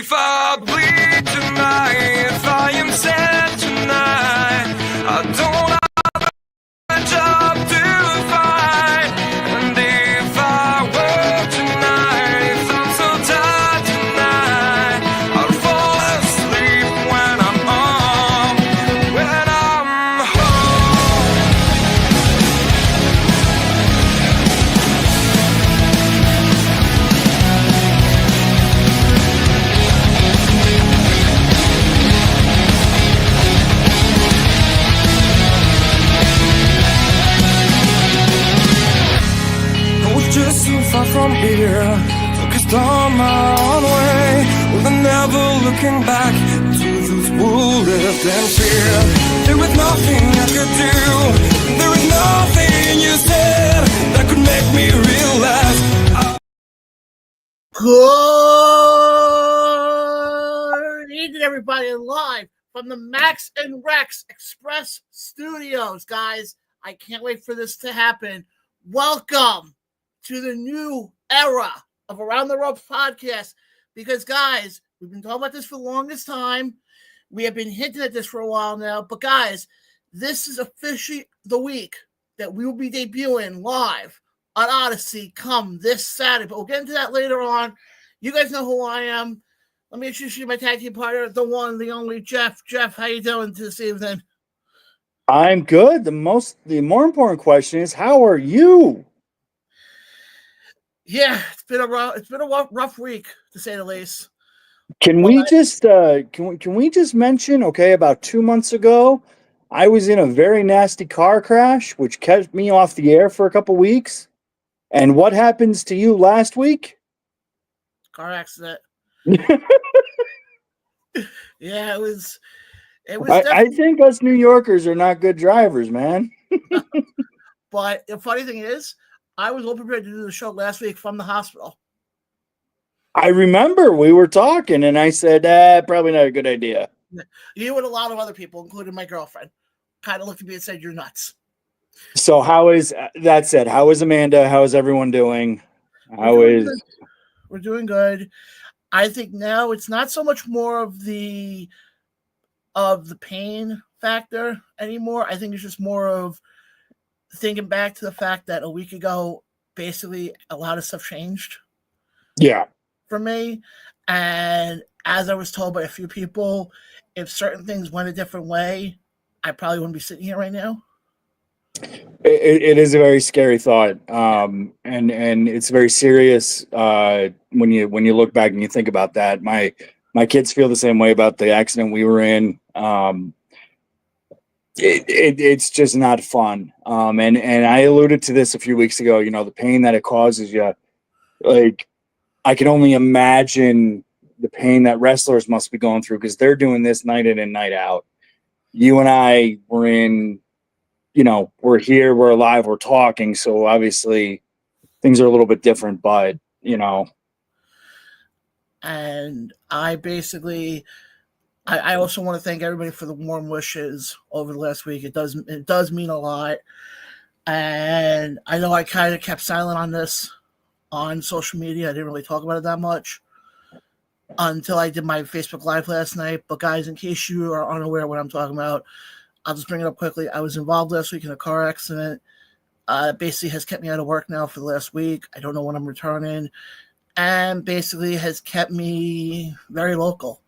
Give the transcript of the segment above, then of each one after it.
if I bleed tonight, if I am sad tonight, I don't have a job to find. And if I work tonight, if I'm so tired tonight, I'll fall asleep when I'm home. Just so far from here, focused on my own way, with never looking back to those who lived in fear. There was nothing I could do, there was nothing you said that could make me realize. Good evening, everybody, live from the Max and Rex Express Studios, guys. I can't wait for this to happen. Welcome to the new era of Around the Ropes podcast, because, guys, we've been talking about this for the longest time. We have been hinting at this for a while now, but, guys, this is officially the week that we will be debuting live on Odyssey come this Saturday, but we'll get into that later on. You guys know who I am. Let me introduce you to my tag team partner, the one, the only Jeff. Jeff, how you doing this evening? I'm good. The more important question is, how are you? Yeah, it's been a rough week, to say the least. Can we just mention, okay, about 2 months ago, I was in a very nasty car crash, which kept me off the air for a couple weeks. And what happens to you last week? Car accident. Yeah, it was. I think us New Yorkers are not good drivers, man. But the funny thing is, I was all prepared to do the show last week from the hospital. I remember we were talking, and I said, probably not a good idea. You and a lot of other people, including my girlfriend, kind of looked at me and said, "You're nuts." So how is Amanda? How is everyone doing? We're doing good. I think now it's not so much more of the pain factor anymore. I think it's just more of thinking back to the fact that a week ago, basically a lot of stuff changed. Yeah. For me. And as I was told by a few people, if certain things went a different way, I probably wouldn't be sitting here right now. It is a very scary thought. And it's very serious when you look back and you think about that. My kids feel the same way about the accident we were in. It's just not fun. And I alluded to this a few weeks ago, the pain that it causes you. Like, I can only imagine the pain that wrestlers must be going through, because they're doing this night in and night out. You and I were we're here, we're alive, we're talking. So obviously things are a little bit different, but And I also want to thank everybody for the warm wishes over the last week. It does mean a lot. And I know I kind of kept silent on this on social media. I didn't really talk about it that much until I did my Facebook Live last night. But guys, in case you are unaware of what I'm talking about, I'll just bring it up quickly. I was involved last week in a car accident. Basically has kept me out of work now for the last week. I don't know when I'm returning. And basically has kept me very local,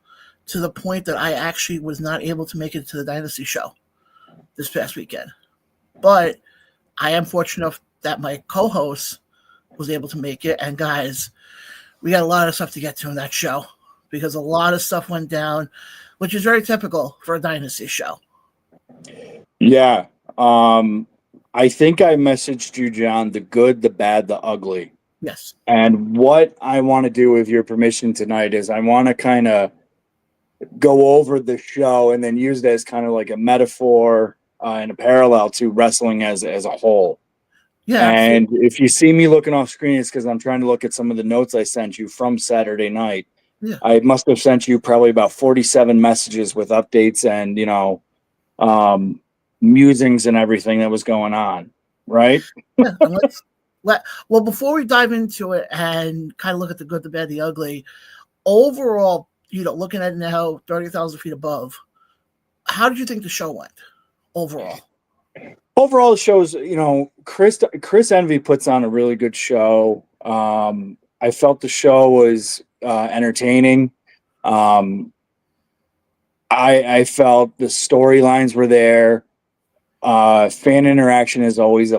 to the point that I actually was not able to make it to the Dynasty show this past weekend. But I am fortunate enough that my co-host was able to make it. And guys, we got a lot of stuff to get to in that show, because a lot of stuff went down, which is very typical for a Dynasty show. Yeah. I think I messaged you, John, the good, the bad, the ugly. Yes. And what I want to do, with your permission tonight, is I want to kind of go over the show and then use it as kind of like a metaphor and a parallel to wrestling as a whole. Yeah. And if you see me looking off screen, it's because I'm trying to look at some of the notes I sent you from Saturday night. Yeah. I must have sent you probably about 47 messages with updates and, musings and everything that was going on. Right? Yeah. Well, before we dive into it and kind of look at the good, the bad, the ugly, overall, looking at it now, 30,000 feet above, how did you think the show went overall? Overall, the show's, Chris Envy puts on a really good show. I felt the show was entertaining. I felt the storylines were there. Fan interaction is always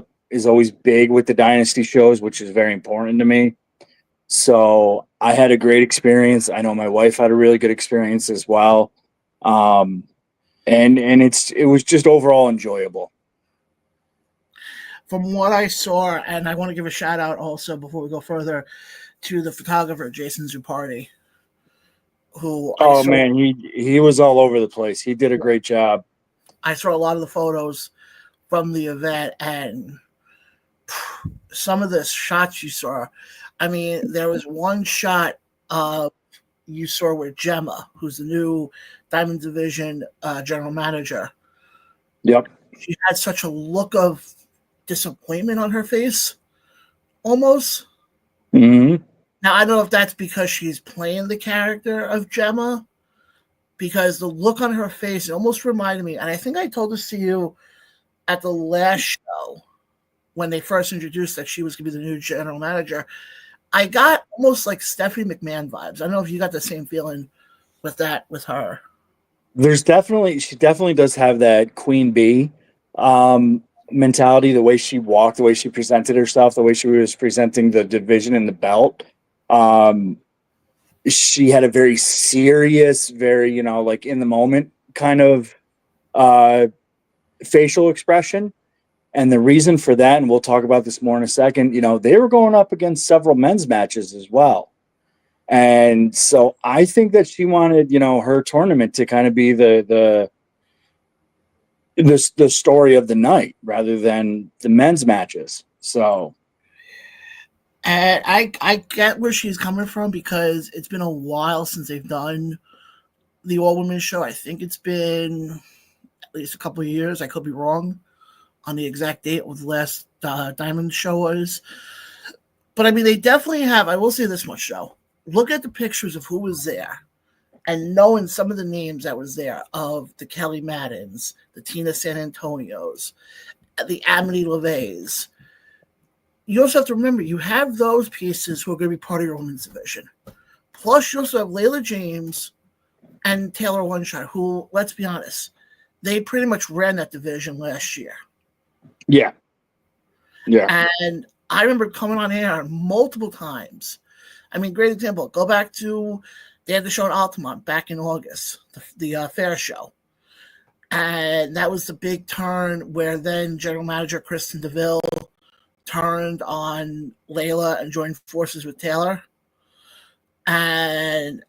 big with the Dynasty shows, which is very important to me. So I had a great experience. I know my wife had a really good experience as well. And it was just overall enjoyable. From what I saw, and I want to give a shout out also before we go further to the photographer Jason Zupardi, who man, he was all over the place. He did a great job. I saw a lot of the photos from the event, and some of the shots you saw. I mean, there was one shot you saw with Gemma, who's the new Diamond Division general manager. Yep. She had such a look of disappointment on her face, almost. Mm-hmm. Now, I don't know if that's because she's playing the character of Gemma, because the look on her face, it almost reminded me, and I think I told this to you at the last show when they first introduced that she was going to be the new general manager. I got almost like Stephanie McMahon vibes. I don't know if you got the same feeling with that with her. She definitely does have that Queen Bee mentality, the way she walked, the way she presented herself, the way she was presenting the division and the belt. She had a very serious, very, like in the moment kind of facial expression. And the reason for that, and we'll talk about this more in a second, they were going up against several men's matches as well. And so I think that she wanted, her tournament to kind of be the story of the night rather than the men's matches. So, and I get where she's coming from, because it's been a while since they've done the all women show. I think it's been at least a couple of years. I could be wrong on the exact date of the last Diamond show was. But I mean, they definitely have. I will say this much though: look at the pictures of who was there, and knowing some of the names that was there of the Kelly Maddens, the Tina San Antonios, the Amity LeVays. You also have to remember, you have those pieces who are going to be part of your women's division. Plus, you also have Layla James and Taylor One-Shot, who, let's be honest, they pretty much ran that division last year. Yeah. Yeah. And I remember coming on air multiple times. I mean, great example. Go back to, they had the show in Altamont back in August, the fair show. And that was the big turn where then general manager Kristen DeVille turned on Layla and joined forces with Taylor. And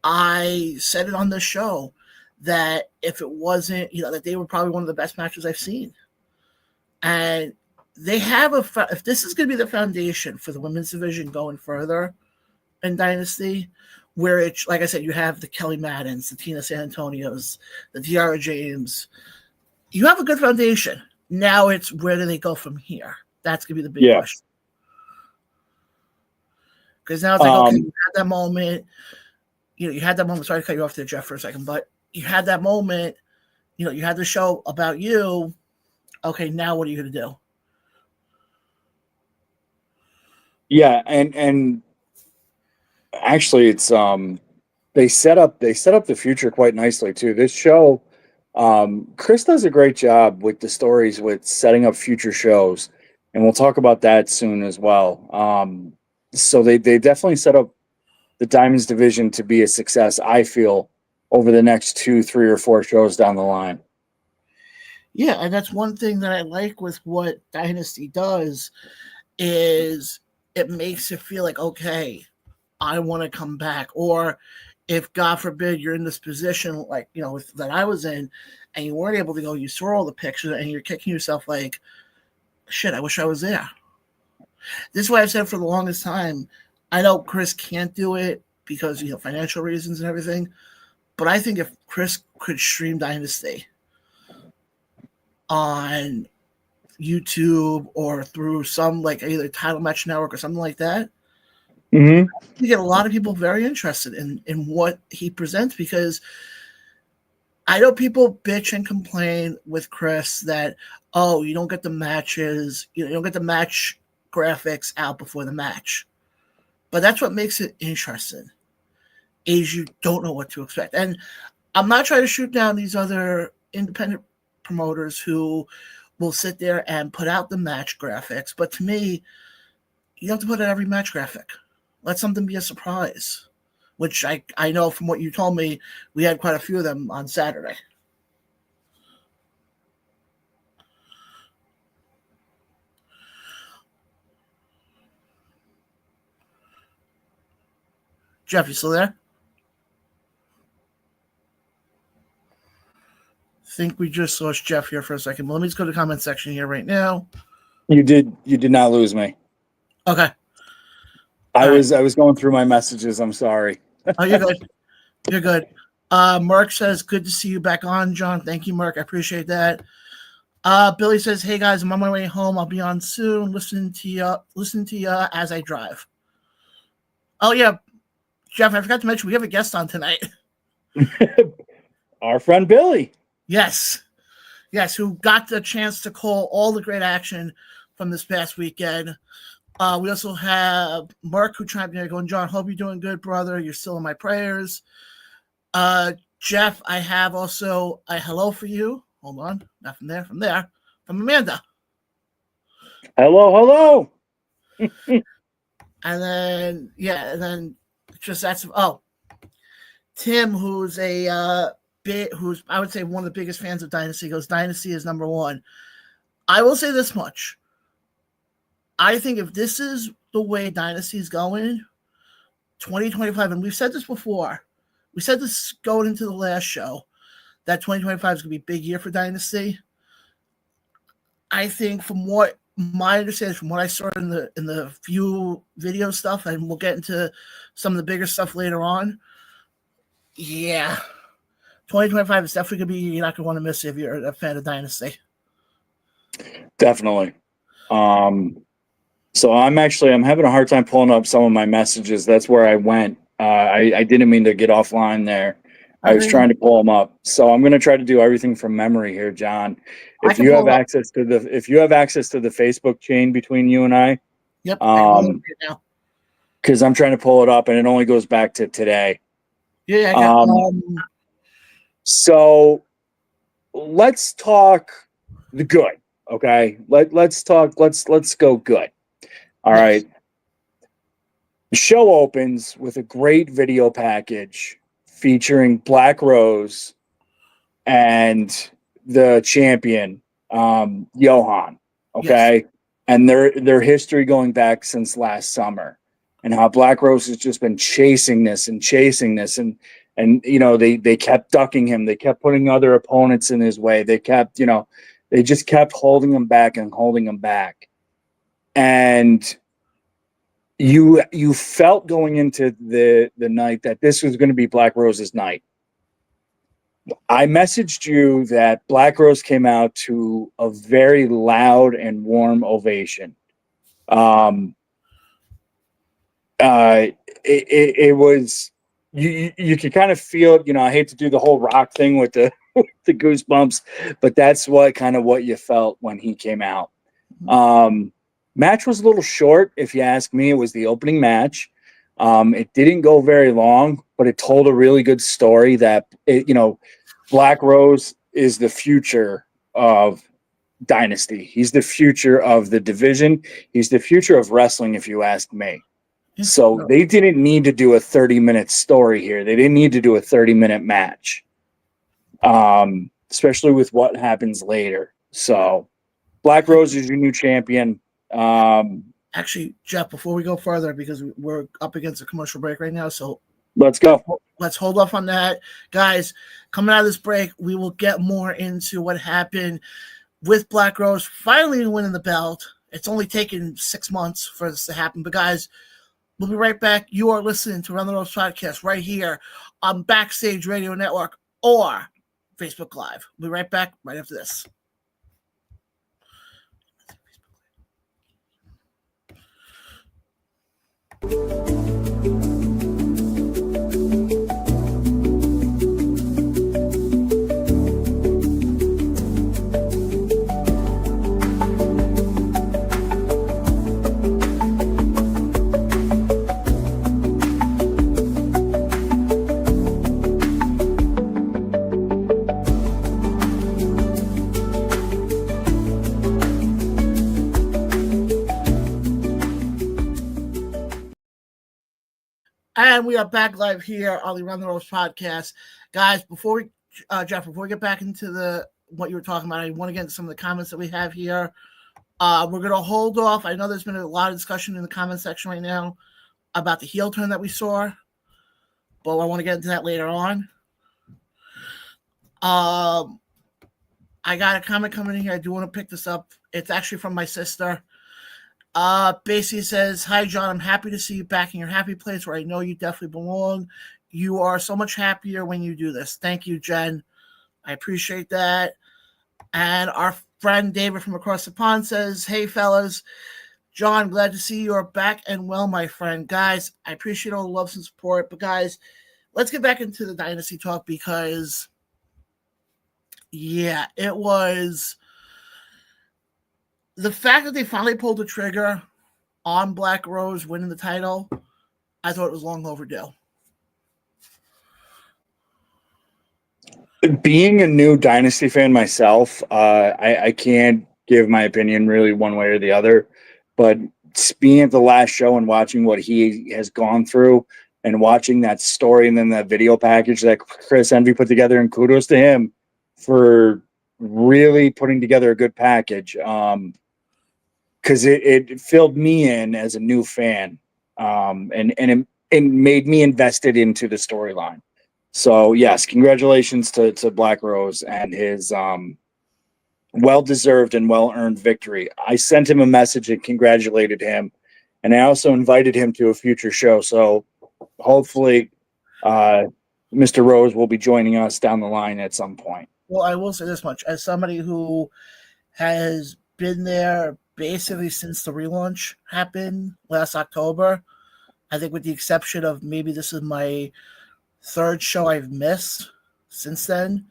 I said it on the show that if it wasn't, that they were probably one of the best matches I've seen. And they have if this is going to be the foundation for the women's division going further in Dynasty, where it's, like I said, you have the Kelly Maddens, the Tina San Antonios, the Tiara James. You have a good foundation. Now it's, where do they go from here? That's going to be the big question. Because now it's like, okay, you had that moment. You had that moment. Sorry to cut you off there, Jeff, for a second. But you had that moment. You had the show about you. Okay, now what are you going to do? Yeah, and actually, it's they set up the future quite nicely too. This show, Chris does a great job with the stories, with setting up future shows, and we'll talk about that soon as well. So they definitely set up the Diamonds division to be a success, I feel, over the next 2, 3, or 4 shows down the line. Yeah, and that's one thing that I like with what Dynasty does, is it makes it feel like, okay, I want to come back. Or if, God forbid, you're in this position like, that I was in, and you weren't able to go, you saw all the pictures, and you're kicking yourself like, shit, I wish I was there. This is why I've said for the longest time, I know Chris can't do it because, financial reasons and everything, but I think if Chris could stream Dynasty on YouTube or through some, like, either Title Match Network or something like that, Mm-hmm. You get a lot of people very interested in what he presents, because I know people bitch and complain with Chris that, oh, you don't get the matches, you don't get the match graphics out before the match. But that's what makes it interesting, is you don't know what to expect. And I'm not trying to shoot down these other independent promoters who will sit there and put out the match graphics, but to me, you don't have to put out every match graphic. Let something be a surprise, which I know from what you told me, we had quite a few of them on Saturday. Jeff, you still there? I think we just lost Jeff here for a second. Let me just go to the comment section here right now. You did not lose me. Okay. I was going through my messages. I'm sorry. Oh, you're good. You're good. Mark says, good to see you back on, John. Thank you, Mark. I appreciate that. Billy says, hey guys, I'm on my way home. I'll be on soon. Listen to you as I drive. Oh yeah, Jeff, I forgot to mention we have a guest on tonight. Our friend Billy. Yes, who got the chance to call all the great action from this past weekend. We also have Mark, who chimed in going, John, hope you're doing good, brother. You're still in my prayers. Jeff, I have also a hello for you. Hold on. Not from there. From Amanda. Hello. And then just that's Tim, who's who's I would say one of the biggest fans of Dynasty, goes, Dynasty is number one. I will say this much. I think if this is the way Dynasty is going, 2025, and we've said this before, we said this going into the last show, that 2025 is going to be a big year for Dynasty. I think from what my understanding, from what I saw in the few video stuff, and we'll get into some of the bigger stuff later on, yeah, 2025 is definitely going to be, you're not going to want to miss it if you're a fan of Dynasty. Definitely. So I'm having a hard time pulling up some of my messages. That's where I went. I didn't mean to get offline there. I was trying to pull them up. So I'm going to try to do everything from memory here, John. If you have access to the Facebook chain between you and I, yep. Because I'm trying to pull it up and it only goes back to today. Yeah. So let's talk the good. Okay. Let's go good. All right. The show opens with a great video package featuring Black Rose and the champion, Johan. Okay. Yes. And their history going back since last summer, and how Black Rose has just been chasing this and they kept ducking him. They kept putting other opponents in his way. They kept, they just kept holding him back. And you felt going into the night that this was going to be Black Rose's night. I messaged you that Black Rose came out to a very loud and warm ovation. It was, you could kind of feel it. I hate to do the whole Rock thing with the goosebumps, but that's what you felt when he came out. Match was a little short, if you ask me. It was the opening match. It didn't go very long, but it told a really good story that Black Rose is the future of Dynasty. He's the future of the division. He's the future of wrestling, if you ask me. So they didn't need to do a 30-minute story here. They didn't need to do a 30-minute match, especially with what happens later. So Black Rose is your new champion. Actually, Jeff, before we go further, because we're up against a commercial break right now, so let's go. Let's hold off on that. Guys, coming out of this break, we will get more into what happened with Black Rose finally winning the belt. It's only taken 6 months for this to happen. But guys, we'll be right back. You are listening to Around the Ropes Podcast right here on Backstage Radio Network or Facebook Live. We'll be right back right after this. And we are back live here on the Run the Ropes podcast. Guys, before we get back into what you were talking about, I want to get into some of the comments that we have here. We're going to hold off. I know there's been a lot of discussion in the comment section right now about the heel turn that we saw, but I want to get into that later on. I got a comment coming in here. I do want to pick this up. It's actually from my sister. Basically says, "Hi, John. I'm happy to see you back in your happy place where I know you definitely belong. You are so much happier when you do this. Thank you, Jen. I appreciate that." And our friend David from across the pond says, "Hey, fellas. John, glad to see you are back and well, my friend." Guys, I appreciate all the love and support. But, guys, let's get back into the Dynasty talk because, yeah, it was the fact that they finally pulled the trigger on Black Rose winning the title. I thought it was long overdue. Being a new Dynasty fan myself, I can't give my opinion really one way or the other. But being at the last show and watching what he has gone through and watching that story and then that video package that Chris Envy put together, and kudos to him for really putting together a good package. Because it filled me in as a new fan, and it made me invested into the storyline. So yes, congratulations to Black Rose and his well-deserved and well-earned victory. I sent him a message and congratulated him, and I also invited him to a future show. So hopefully, Mr. Rose will be joining us down the line at some point. Well, I will say this much: as somebody who has been there basically since the relaunch happened last October, I think with the exception of maybe this is my third show I've missed since then,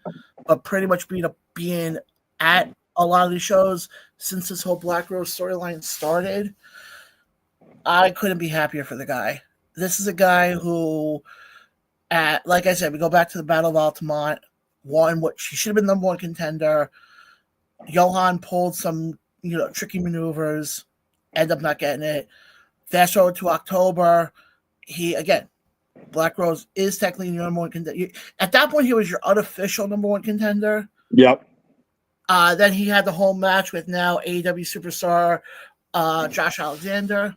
but pretty much being at a lot of these shows since this whole Black Rose storyline started, I couldn't be happier for the guy. This is a guy who, like I said, we go back to the Battle of Altamont, won what she should have been number one contender. Johan pulled some tricky maneuvers, end up not getting it. Fast forward to October, Black Rose is technically your number one contender. At that point, he was your unofficial number one contender. Yep. Then he had the whole match with now AEW superstar Josh Alexander.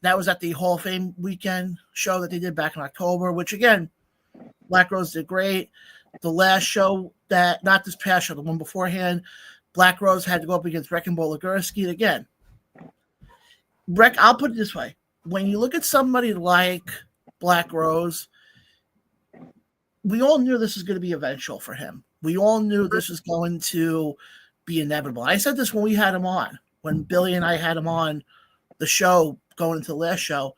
That was at the Hall of Fame weekend show that they did back in October, which, again, Black Rose did great. The last show, not this past show, the one beforehand, Black Rose had to go up against Wrecking Ball Legursky. Again, I'll put it this way. When you look at somebody like Black Rose, we all knew this was going to be eventual for him. We all knew this was going to be inevitable. I said this when we had him on, when Billy and I had him on the show going into the last show.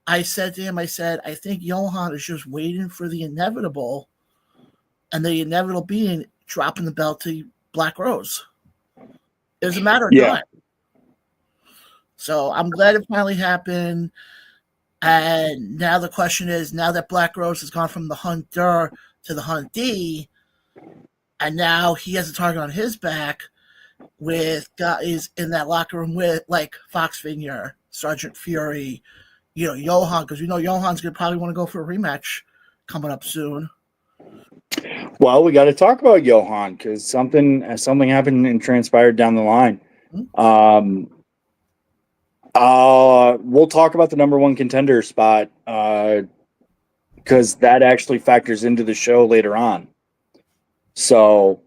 I said to him, I think Johan is just waiting for the inevitable, and the inevitable being dropping the belt to Black Rose. It was a matter of time. So I'm glad it finally happened. And now the question is, now that Black Rose has gone from the hunter to the huntee, and now he has a target on his back with guys in that locker room with like Fox Figure, Sergeant Fury, Johan, because Johan's going to probably want to go for a rematch coming up soon. Well, we got to talk about Johan because something happened and transpired down the line. Mm-hmm. We'll talk about the number one contender spot because that actually factors into the show later on. So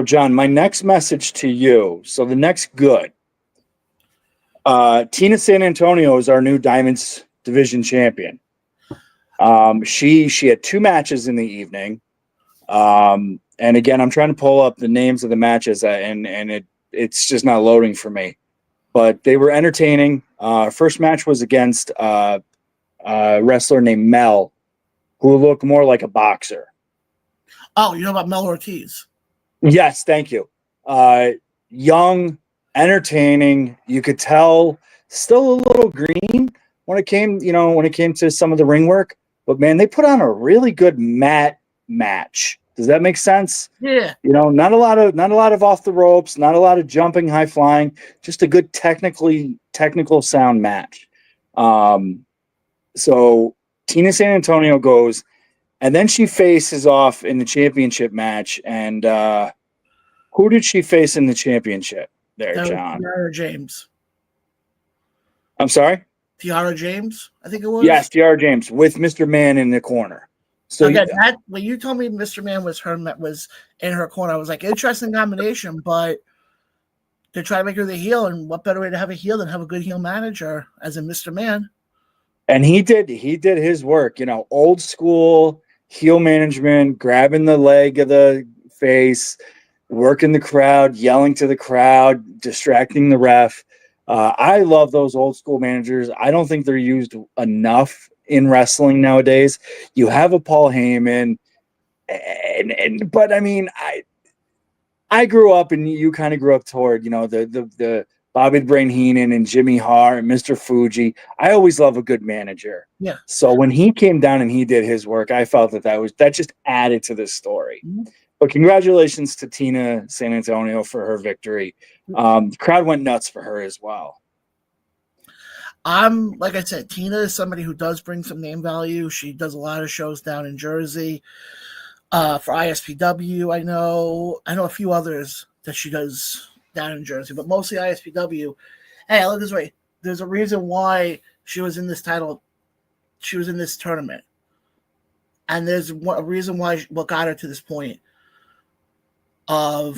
John, my next message to you. So the next good. Tina San Antonio is our new Diamonds Division champion. She had 2 matches in the evening. And again, I'm trying to pull up the names of the matches and it's just not loading for me. But they were entertaining. First match was against a wrestler named Mel, who looked more like a boxer. Oh, you know about Mel Ortiz? Yes, thank you. Young, entertaining. You could tell still a little green when it came to some of the ring work. But man, they put on a really good mat match. Does that make sense? Yeah. Not a lot of off the ropes, not a lot of jumping, high flying, just a good technical sound match. So Tina San Antonio goes, and then she faces off in the championship match. And who did she face in the championship there, That was John? Tiara James. I'm sorry? Tiara James, I think it was. Yes, Tiara James with Mr. Man in the corner. So Again, that when you told me Mr. Man was in her corner, I was like, interesting combination, but they're trying to make her the heel, and what better way to have a heel than have a good heel manager as in Mr. Man? and he did his work, old school heel management, grabbing the leg of the face, working the crowd, yelling to the crowd, distracting the ref. I love those old school managers. I don't think they're used enough in wrestling nowadays. You have a Paul Heyman, but I mean, I grew up, and you kind of grew up toward, the Bobby the Brain Heenan and Jimmy Hart and Mr. Fuji. I always love a good manager. Yeah. So when he came down and he did his work, I felt that just added to this story. Mm-hmm. But congratulations to Tina San Antonio for her victory. The crowd went nuts for her as well. Like I said, Tina is somebody who does bring some name value. She does a lot of shows down in Jersey. For ISPW, I know a few others that she does down in Jersey, but mostly ISPW. Hey, I look this way. There's a reason why she was in this title. She was in this tournament. And there's a reason why what got her to this point of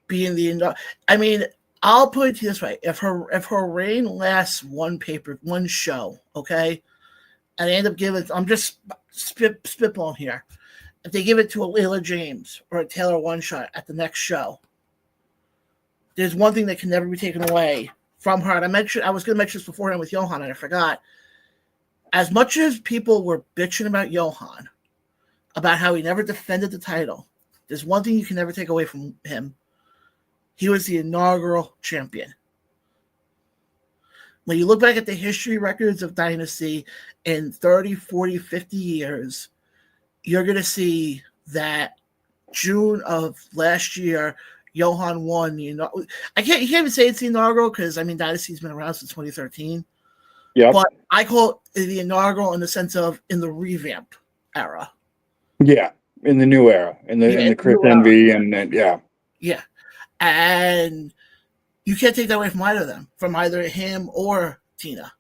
being the. I mean, I'll put it to you this way: if her reign lasts one show, okay, and they end up giving, I'm just spitballing here. If they give it to a Layla James or a Taylor One Shot at the next show, there's one thing that can never be taken away from her. And I was going to mention this beforehand with Johan, and I forgot. As much as people were bitching about Johan, about how he never defended the title, there's one thing you can never take away from him. He was the inaugural champion. When you look back at the history records of Dynasty in 30, 40, 50 years, you're going to see that June of last year, Johan won. You can't even say it's the inaugural because, I mean, Dynasty's been around since 2013. Yeah. But I call it the inaugural in the sense of in the revamp era. Yeah, in the new era, in the Chris Envy, and yeah. Yeah. And you can't take that away from either of them, from either him or Tina,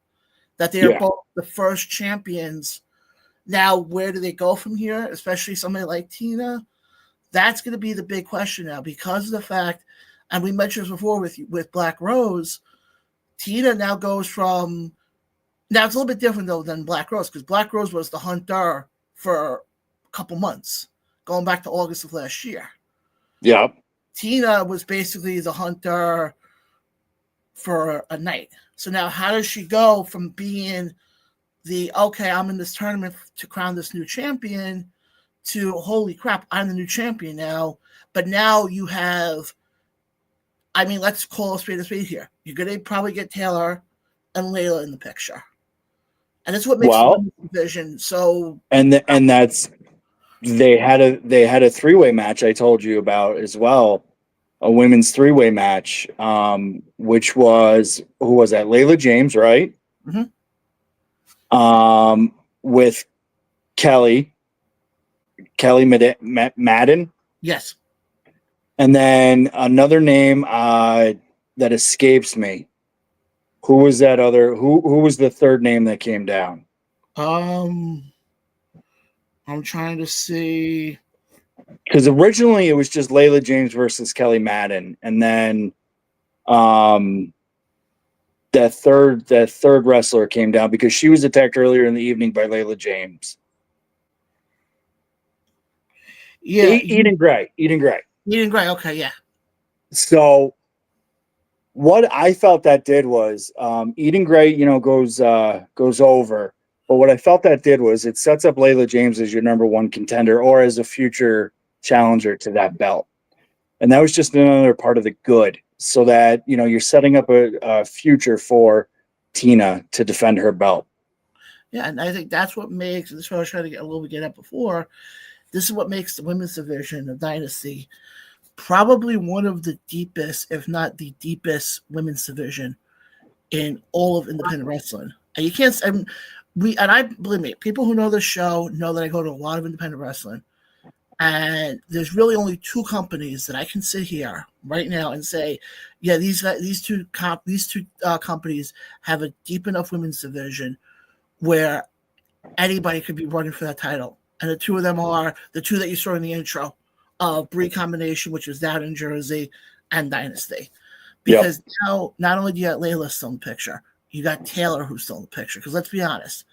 that they are both the first champions. Now, where do they go from here, especially somebody like Tina? That's going to be the big question now because of the fact, and we mentioned this before with Black Rose, Tina now goes from, now it's a little bit different though than Black Rose because Black Rose was the hunter for a couple months, going back to August of last year. Yeah. Tina was basically the hunter for a night. So now how does she go from being I'm in this tournament to crown this new champion to holy crap, I'm the new champion now. But now you have, I mean, let's call a spade here. You're going to probably get Taylor and Layla in the picture. And that's what makes the division so. And that's, they had a three-way match I told you about as well. A women's three-way match, which was, who was that? Layla James, right? Mm-hmm. With Kelly Madden. Yes. And then another name that escapes me. Who was that other? Who was the third name that came down? I'm trying to see. Because originally it was just Layla James versus Kelly Madden, and then that third wrestler came down because she was attacked earlier in the evening by Layla James. Yeah, Eden Gray. Okay, yeah. So what I felt that did was Eden Gray, goes over. But what I felt that did was it sets up Layla James as your number one contender or as a future challenger to that belt. And that was just another part of the good so that, you're setting up a future for Tina to defend her belt. Yeah, and I think that's what makes, this is what I was trying to get at before, this is what makes the women's division of Dynasty probably one of the deepest, if not the deepest women's division in all of independent wrestling. And you can't, I believe me, people who know the show know that I go to a lot of independent wrestling, and there's really only two companies that I can sit here right now and say, yeah, these two companies have a deep enough women's division where anybody could be running for that title. And the two of them are the two that you saw in the intro of Brie Combination, which is down in Jersey, and Dynasty. Because now, not only do you got Layla still in the picture, you got Taylor who's still in the picture. Because let's be honest,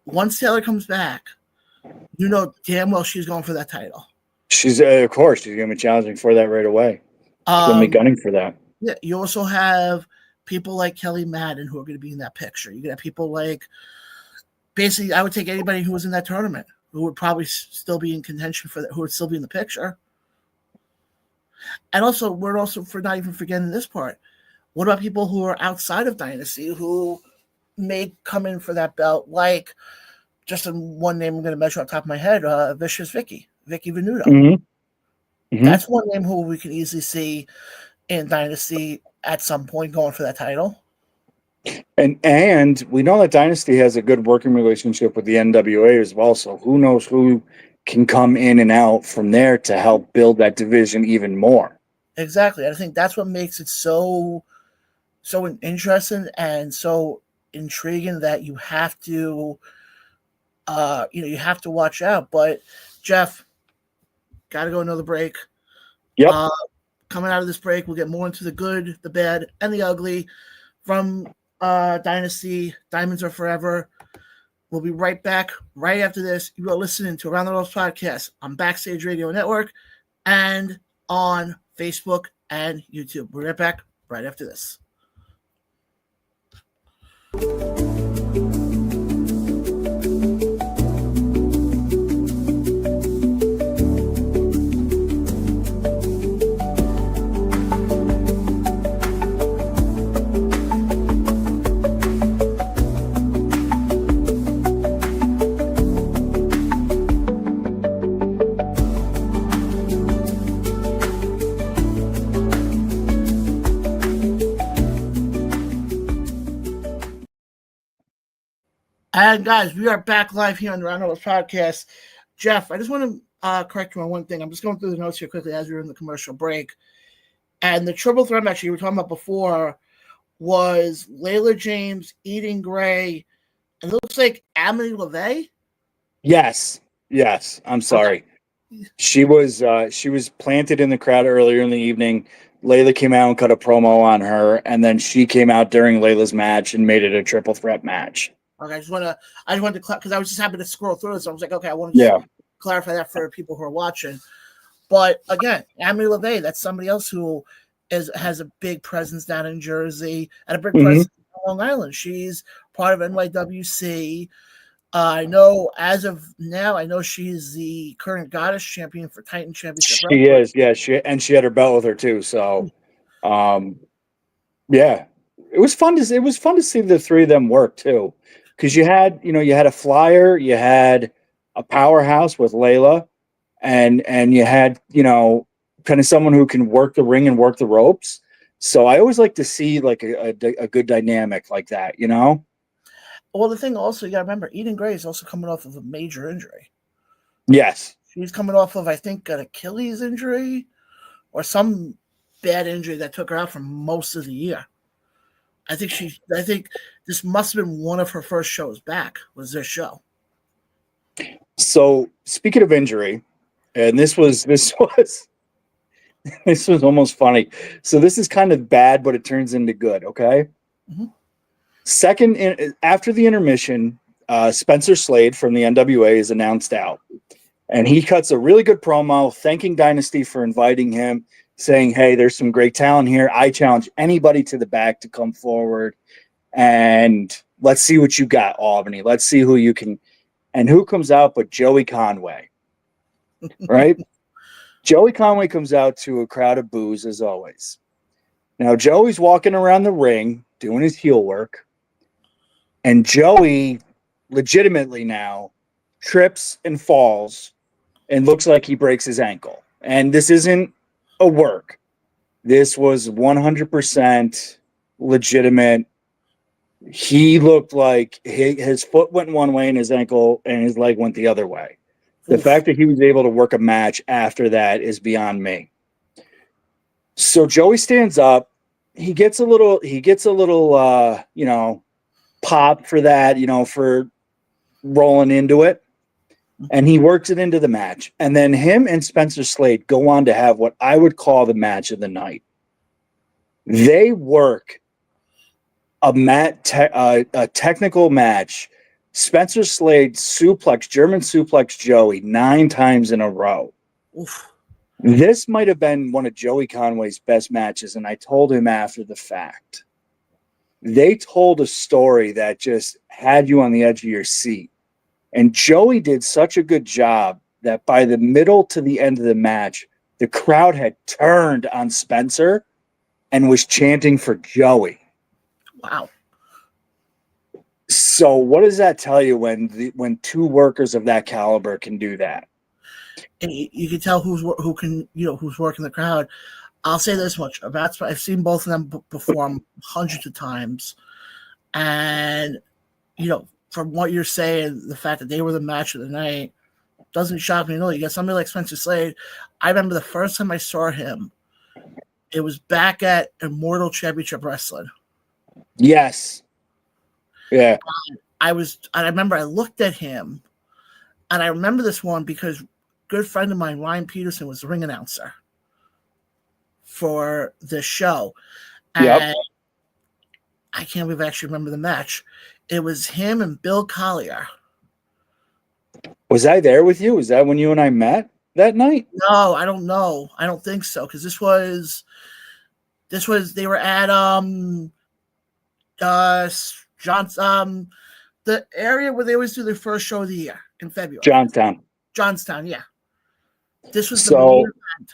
once Taylor comes back, you know damn well she's going for that title. She's, of course, she's going to be challenging for that right away. She's going to be gunning for that. Yeah, you also have people like Kelly Madden who are going to be in that picture. You got people like, basically, I would take anybody who was in that tournament who would probably still be in contention for that, who would still be in the picture. And also, we're also for not even forgetting this part. What about people who are outside of Dynasty who may come in for that belt? Like, just one name I'm going to measure off the top of my head, Vicious Vicky Venuto. Mm-hmm. That's one name who we can easily see in Dynasty at some point going for that title. And we know that Dynasty has a good working relationship with the NWA as well. So who knows who can come in and out from there to help build that division even more. Exactly. I think that's what makes it so interesting and so intriguing that you have to you have to watch out. But Jeff, gotta go another break. Yep. Coming out of this break, we'll get more into the good, the bad, and the ugly from Dynasty, Diamonds Are Forever. We'll be right back right after this. You are listening to Around the Ropes Podcast on Backstage Radio Network and on Facebook and YouTube. We'll be right back right after this. And guys, we are back live here on the Round Ropes Podcast. Jeff, I just want to correct you on one thing. I'm just going through the notes here quickly as we were in the commercial break. And the triple threat match you were talking about before was Layla James, Eden Gray, and it looks like Emily LeVay. Yes. I'm sorry. Okay. She was planted in the crowd earlier in the evening. Layla came out and cut a promo on her, and then she came out during Layla's match and made it a triple threat match. Okay, I just wanted to because I was just happy to scroll through it, so I was like, okay, I want to clarify that for people who are watching. But again, Emily LeVay, that's somebody else who has a big presence down in Jersey and a big presence on Long Island. She's part of NYWC. I know as of now, she's the current Goddess champion for Titan Championship. She is, yeah. She had her belt with her too. So, yeah, it was fun to see the three of them work too. Because you had a flyer, you had a powerhouse with Layla, and you had, kind of someone who can work the ring and work the ropes. So I always like to see like a good dynamic like that, Well, the thing also, you got to remember, Eden Gray is also coming off of a major injury. Yes. She's coming off of, I think, an Achilles injury or some bad injury that took her out for most of the year. I think this must have been one of her first shows back, was this show. So speaking of injury, and this was almost funny. So this is kind of bad, but it turns into good. Okay. Mm-hmm. After the intermission, Spencer Slade from the NWA is announced out, and he cuts a really good promo thanking Dynasty for inviting him, saying, hey, there's some great talent here. I challenge anybody to the back to come forward, and let's see what you got, Albany. Let's see who you can. And who comes out but Joey Conway, right? Joey Conway comes out to a crowd of boos, as always. Now, Joey's walking around the ring doing his heel work, and Joey legitimately now trips and falls and looks like he breaks his ankle. And this isn't a work. This was 100% legitimate he looked like his foot went one way and his ankle and his leg went the other way. The Oof. fact that he was able to work a match after that is beyond me. So Joey stands up. He gets a little, pop for that, for rolling into it. And he works it into the match. And then him and Spencer Slade go on to have what I would call the match of the night. They work a technical match. Spencer Slade German suplex Joey 9 times in a row. Oof. This might have been one of Joey Conway's best matches, and I told him after the fact. They told a story that just had you on the edge of your seat. And Joey did such a good job that by the middle to the end of the match, the crowd had turned on Spencer and was chanting for Joey. Wow. So what does that tell you when two workers of that caliber can do that? And you can tell who's working the crowd. I'll say this much about I've seen both of them perform hundreds of times, and from what you're saying, the fact that they were the match of the night doesn't shock me at all. You got somebody like Spencer Slade. I remember the first time I saw him, it was back at Immortal Championship Wrestling. Yes. Yeah. I remember I looked at him, and I remember this one because a good friend of mine, Ryan Peterson, was the ring announcer for this show. And Yep. I can't believe I actually remember the match. It was him and Bill Collier. Was I there with you? Was that when you and I met that night? No, I don't know. I don't think so, because this was they were at the area where they always do their first show of the year in February. Johnstown, yeah. This was the main event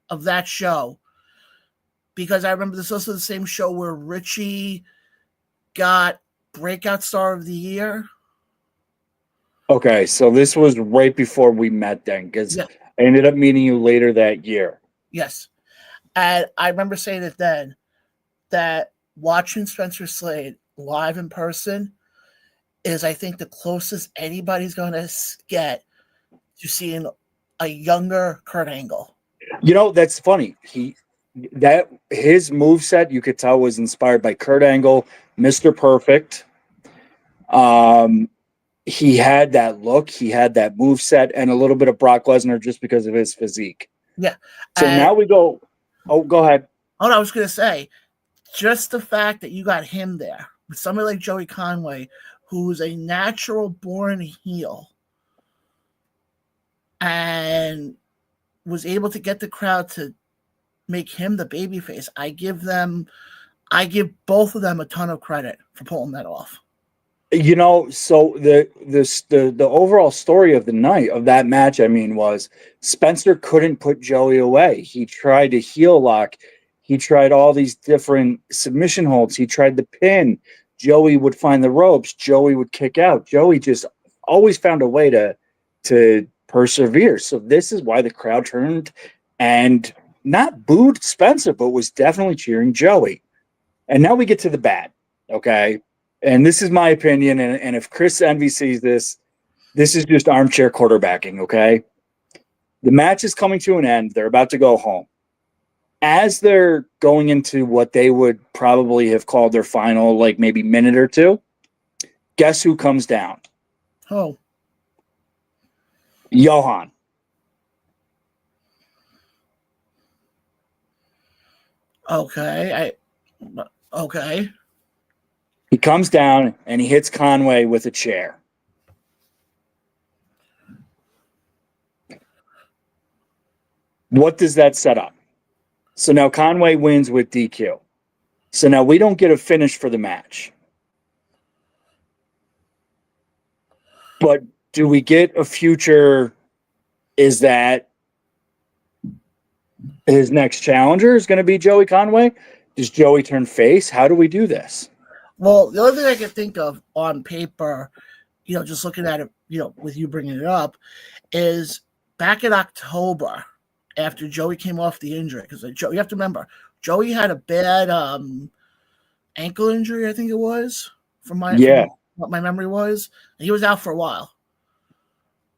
of that show, because I remember this is also the same show where Richie got Breakout Star of the Year. Okay, so this was right before we met then, because Yeah. I ended up meeting you later that year. Yes. And I remember saying it then, that watching Spencer Slade live in person is, I think, the closest anybody's going to get to seeing a younger Kurt Angle. That's funny. His moveset, you could tell, was inspired by Kurt Angle, Mr. Perfect. He had that look, he had that moveset, and a little bit of Brock Lesnar just because of his physique. Yeah. So now we go. Oh, go ahead. Oh, no, I was going to say, just the fact that you got him there with somebody like Joey Conway, who's a natural born heel, and was able to get the crowd to make him the babyface. I give both of them a ton of credit for pulling that off. So the overall story of the night of that match, was Spencer couldn't put Joey away. He tried to heel lock. He tried all these different submission holds. He tried the pin. Joey would find the ropes. Joey would kick out. Joey just always found a way to persevere. So this is why the crowd turned and not booed Spencer, but was definitely cheering Joey. And now we get to the bad, okay? And this is my opinion, and if Chris Envy sees this, this is just armchair quarterbacking, okay? The match is coming to an end. They're about to go home. As they're going into what they would probably have called their final, maybe minute or two, guess who comes down? Oh. Johan. Okay. Okay. He comes down and he hits Conway with a chair. What does that set up? So now Conway wins with DQ. So now we don't get a finish for the match. But do we get a future? Is that his next challenger is going to be Joey Conway? Does Joey turn face? How do we do this? Well, the only thing I can think of on paper, just looking at it, with you bringing it up, is back in October, after Joey came off the injury, because you have to remember, Joey had a bad ankle injury, I think it was. from Yeah. what my memory was. And he was out for a while.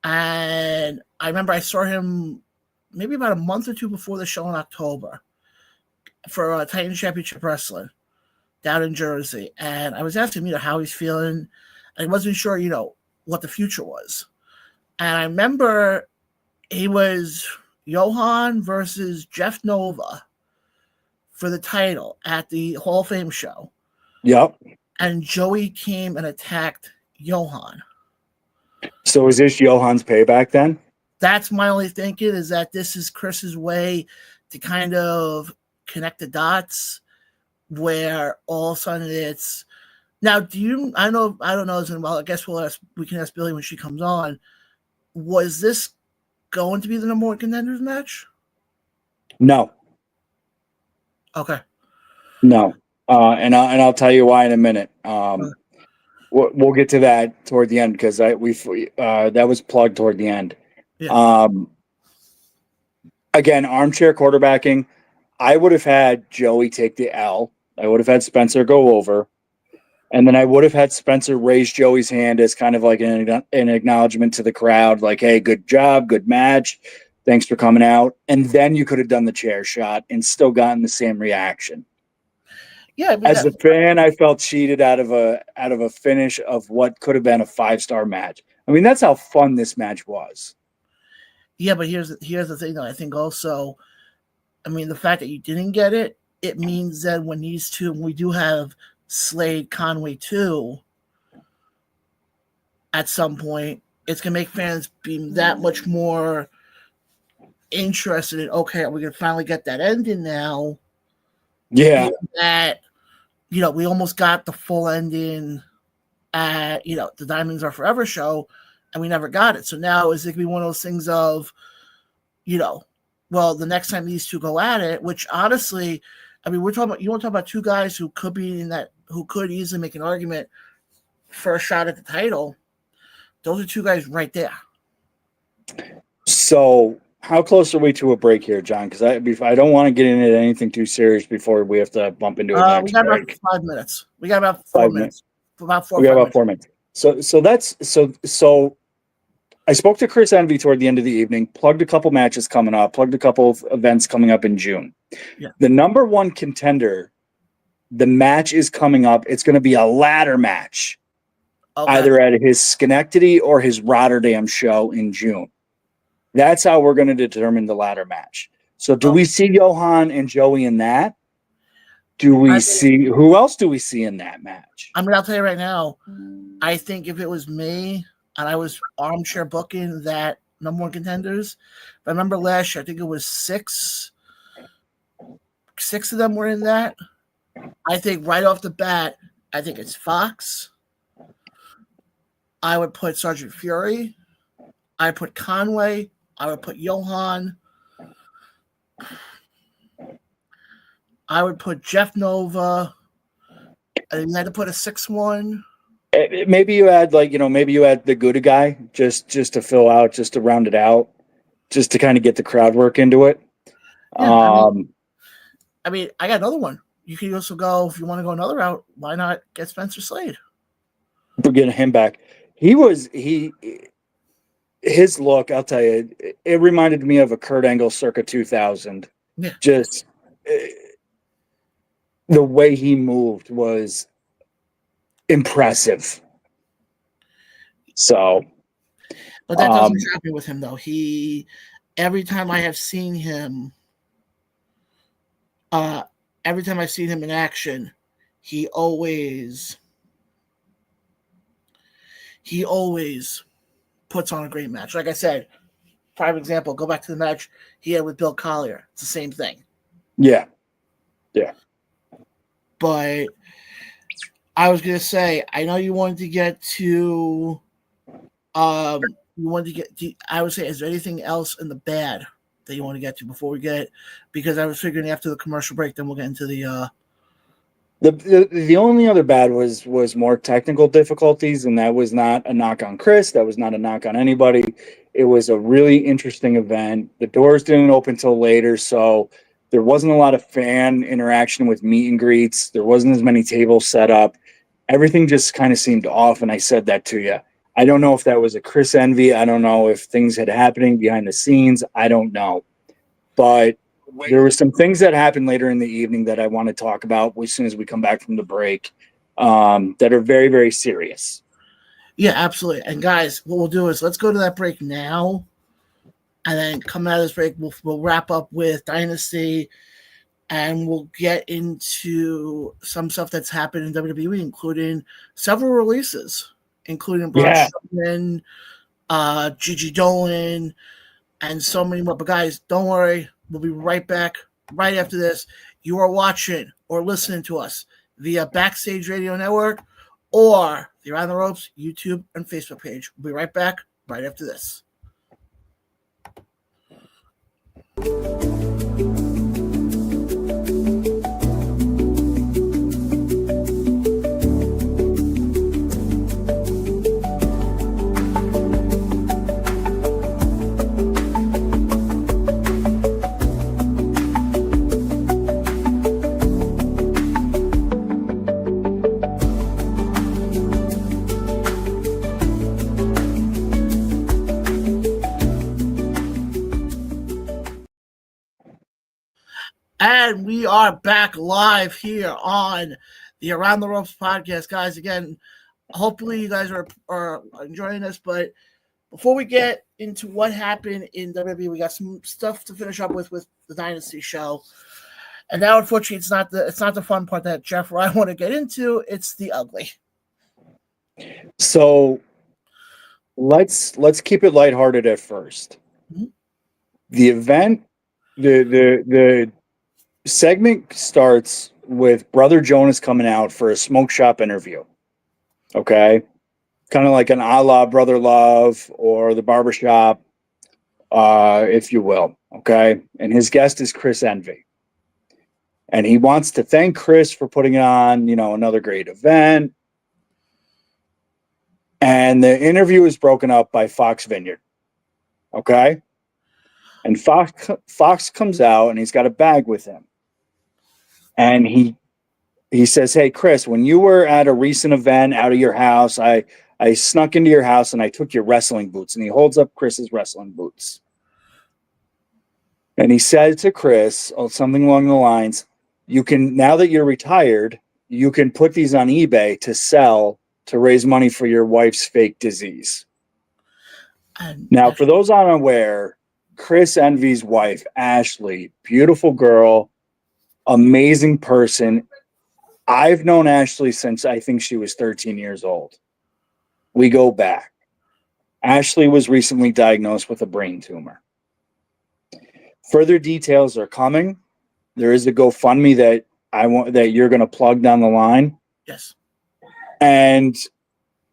And I remember I saw him maybe about a month or two before the show in October for Titan Championship Wrestling down in Jersey. And I was asking him, how he's feeling. I wasn't sure, what the future was. And I remember he was Johan versus Jeff Nova for the title at the Hall of Fame show. Yep. And Joey came and attacked Johan. So is this Johan's payback then? That's my only thinking, is that this is Chris's way to kind of connect the dots, where all of a sudden it's now. I don't know as well. I guess we can ask Billy when she comes on. Was this going to be the number one contenders match? No. Okay. No. And I'll tell you why in a minute. We'll get to that toward the end, because that was plugged toward the end. Yeah. Again, armchair quarterbacking. I would have had Joey take the L. I would have had Spencer go over, and then I would have had Spencer raise Joey's hand as kind of like an acknowledgement to the crowd, like, "Hey, good job, good match, thanks for coming out." And then you could have done the chair shot and still gotten the same reaction. Yeah, as a fan, I felt cheated out of a finish of what could have been a 5-star match. I mean, that's how fun this match was. Yeah, but here's the thing, though. I think also, I mean, the fact that you didn't get it, it means that when we do have Slade Conway too, at some point, it's gonna make fans be that much more interested in, okay, are we gonna finally get that ending now? Yeah. That, we almost got the full ending at, the Diamonds Are Forever show, and we never got it. So now is it going to be one of those things of, well, the next time these two go at it, which honestly, I mean, you want to talk about two guys who could be who could easily make an argument for a shot at the title. Those are two guys right there. So how close are we to a break here, John? Because I don't want to get into anything too serious before we have to bump into a next we got break. about 5 minutes. We got about 4 minutes. About 4 We got about minutes. 4 minutes. So I spoke to Chris Envy toward the end of the evening, plugged a couple matches coming up, plugged a couple of events coming up in June. Yeah. The number one contender, the match is coming up. It's going to be a ladder match, either at his Schenectady or his Rotterdam show in June. That's how we're going to determine the ladder match. So do we see Johan and Joey in that? Who else do we see in that match? I mean, I'll tell you right now, I think if it was me and I was armchair booking that number one contenders, if I remember last year, I think it was six of them were in that. I think right off the bat, I think it's Fox. I would put Sergeant Fury. I would put Conway. I would put Johan. I would put Jeff Nova. And you had to put a 6-1. Maybe you add the good guy just to fill out, just to round it out, just to kind of get the crowd work into it. Yeah, I mean, I got another one. You could also go, if you want to go another route, why not get Spencer Slade? We're getting him back. His look, I'll tell you, it reminded me of a Kurt Angle circa 2000. Yeah. Just the way he moved was impressive. So, but that doesn't happen with him, though. Every time I've seen him in action, he always puts on a great match. Like I said, prime example, go back to the match he had with Bill Collier. It's the same thing. Yeah. Yeah. But I was going to say, I know you wanted to get to, I would say, is there anything else in the bad that you want to get to before we get, because I was figuring after the commercial break, then we'll get into the only other bad was more technical difficulties, and that was not a knock on Chris. That was not a knock on anybody. It was a really interesting event. The doors didn't open till later, so there wasn't a lot of fan interaction with meet and greets. There wasn't as many tables set up. everything just kind of seemed off. And I said that to you. I don't know if that was a Chris envy. I don't know if things had happening behind the scenes. I don't know. But there were some things that happened later in the evening that I want to talk about as soon as we come back from the break, that are very, very serious. Yeah, absolutely. And guys, what we'll do is let's go to that break now, and then come out of this break, we'll wrap up with Dynasty, and we'll get into some stuff that's happened in WWE, including several releases, including Braun Strowman, Gigi Dolan, and so many more. But guys, don't worry. We'll be right back right after this. You are watching or listening to us via Backstage Radio Network or the Around the Ropes YouTube and Facebook page. We'll be right back right after this. And we are back live here on the Around the Ropes podcast, guys. Again, hopefully you guys are enjoying this. But before we get into what happened in WWE, we got some stuff to finish up with the Dynasty show. And now, unfortunately, it's not the fun part that Jeff or I want to get into. It's the ugly. So let's keep it lighthearted at first. Mm-hmm. The event, the segment starts with Brother Jonas coming out for a smoke shop interview. Okay. Kind of like an a la Brother Love or the barbershop, if you will. Okay. And his guest is Chris Envy. And he wants to thank Chris for putting on, another great event. And the interview is broken up by Fox Vineyard. Okay. And Fox comes out and he's got a bag with him. And he says, "Hey, Chris, when you were at a recent event out of your house, I snuck into your house and I took your wrestling boots." And he holds up Chris's wrestling boots. And he said to Chris something along the lines, now that you're retired, you can put these on eBay to sell to raise money for your wife's fake disease. Now, for those unaware, Chris Envy's wife, Ashley, beautiful girl, amazing person. I've known Ashley since I think she was 13 years old. We go back. Ashley was recently diagnosed with a brain tumor. Further details are coming. There is a GoFundMe that you're going to plug down the line. Yes. And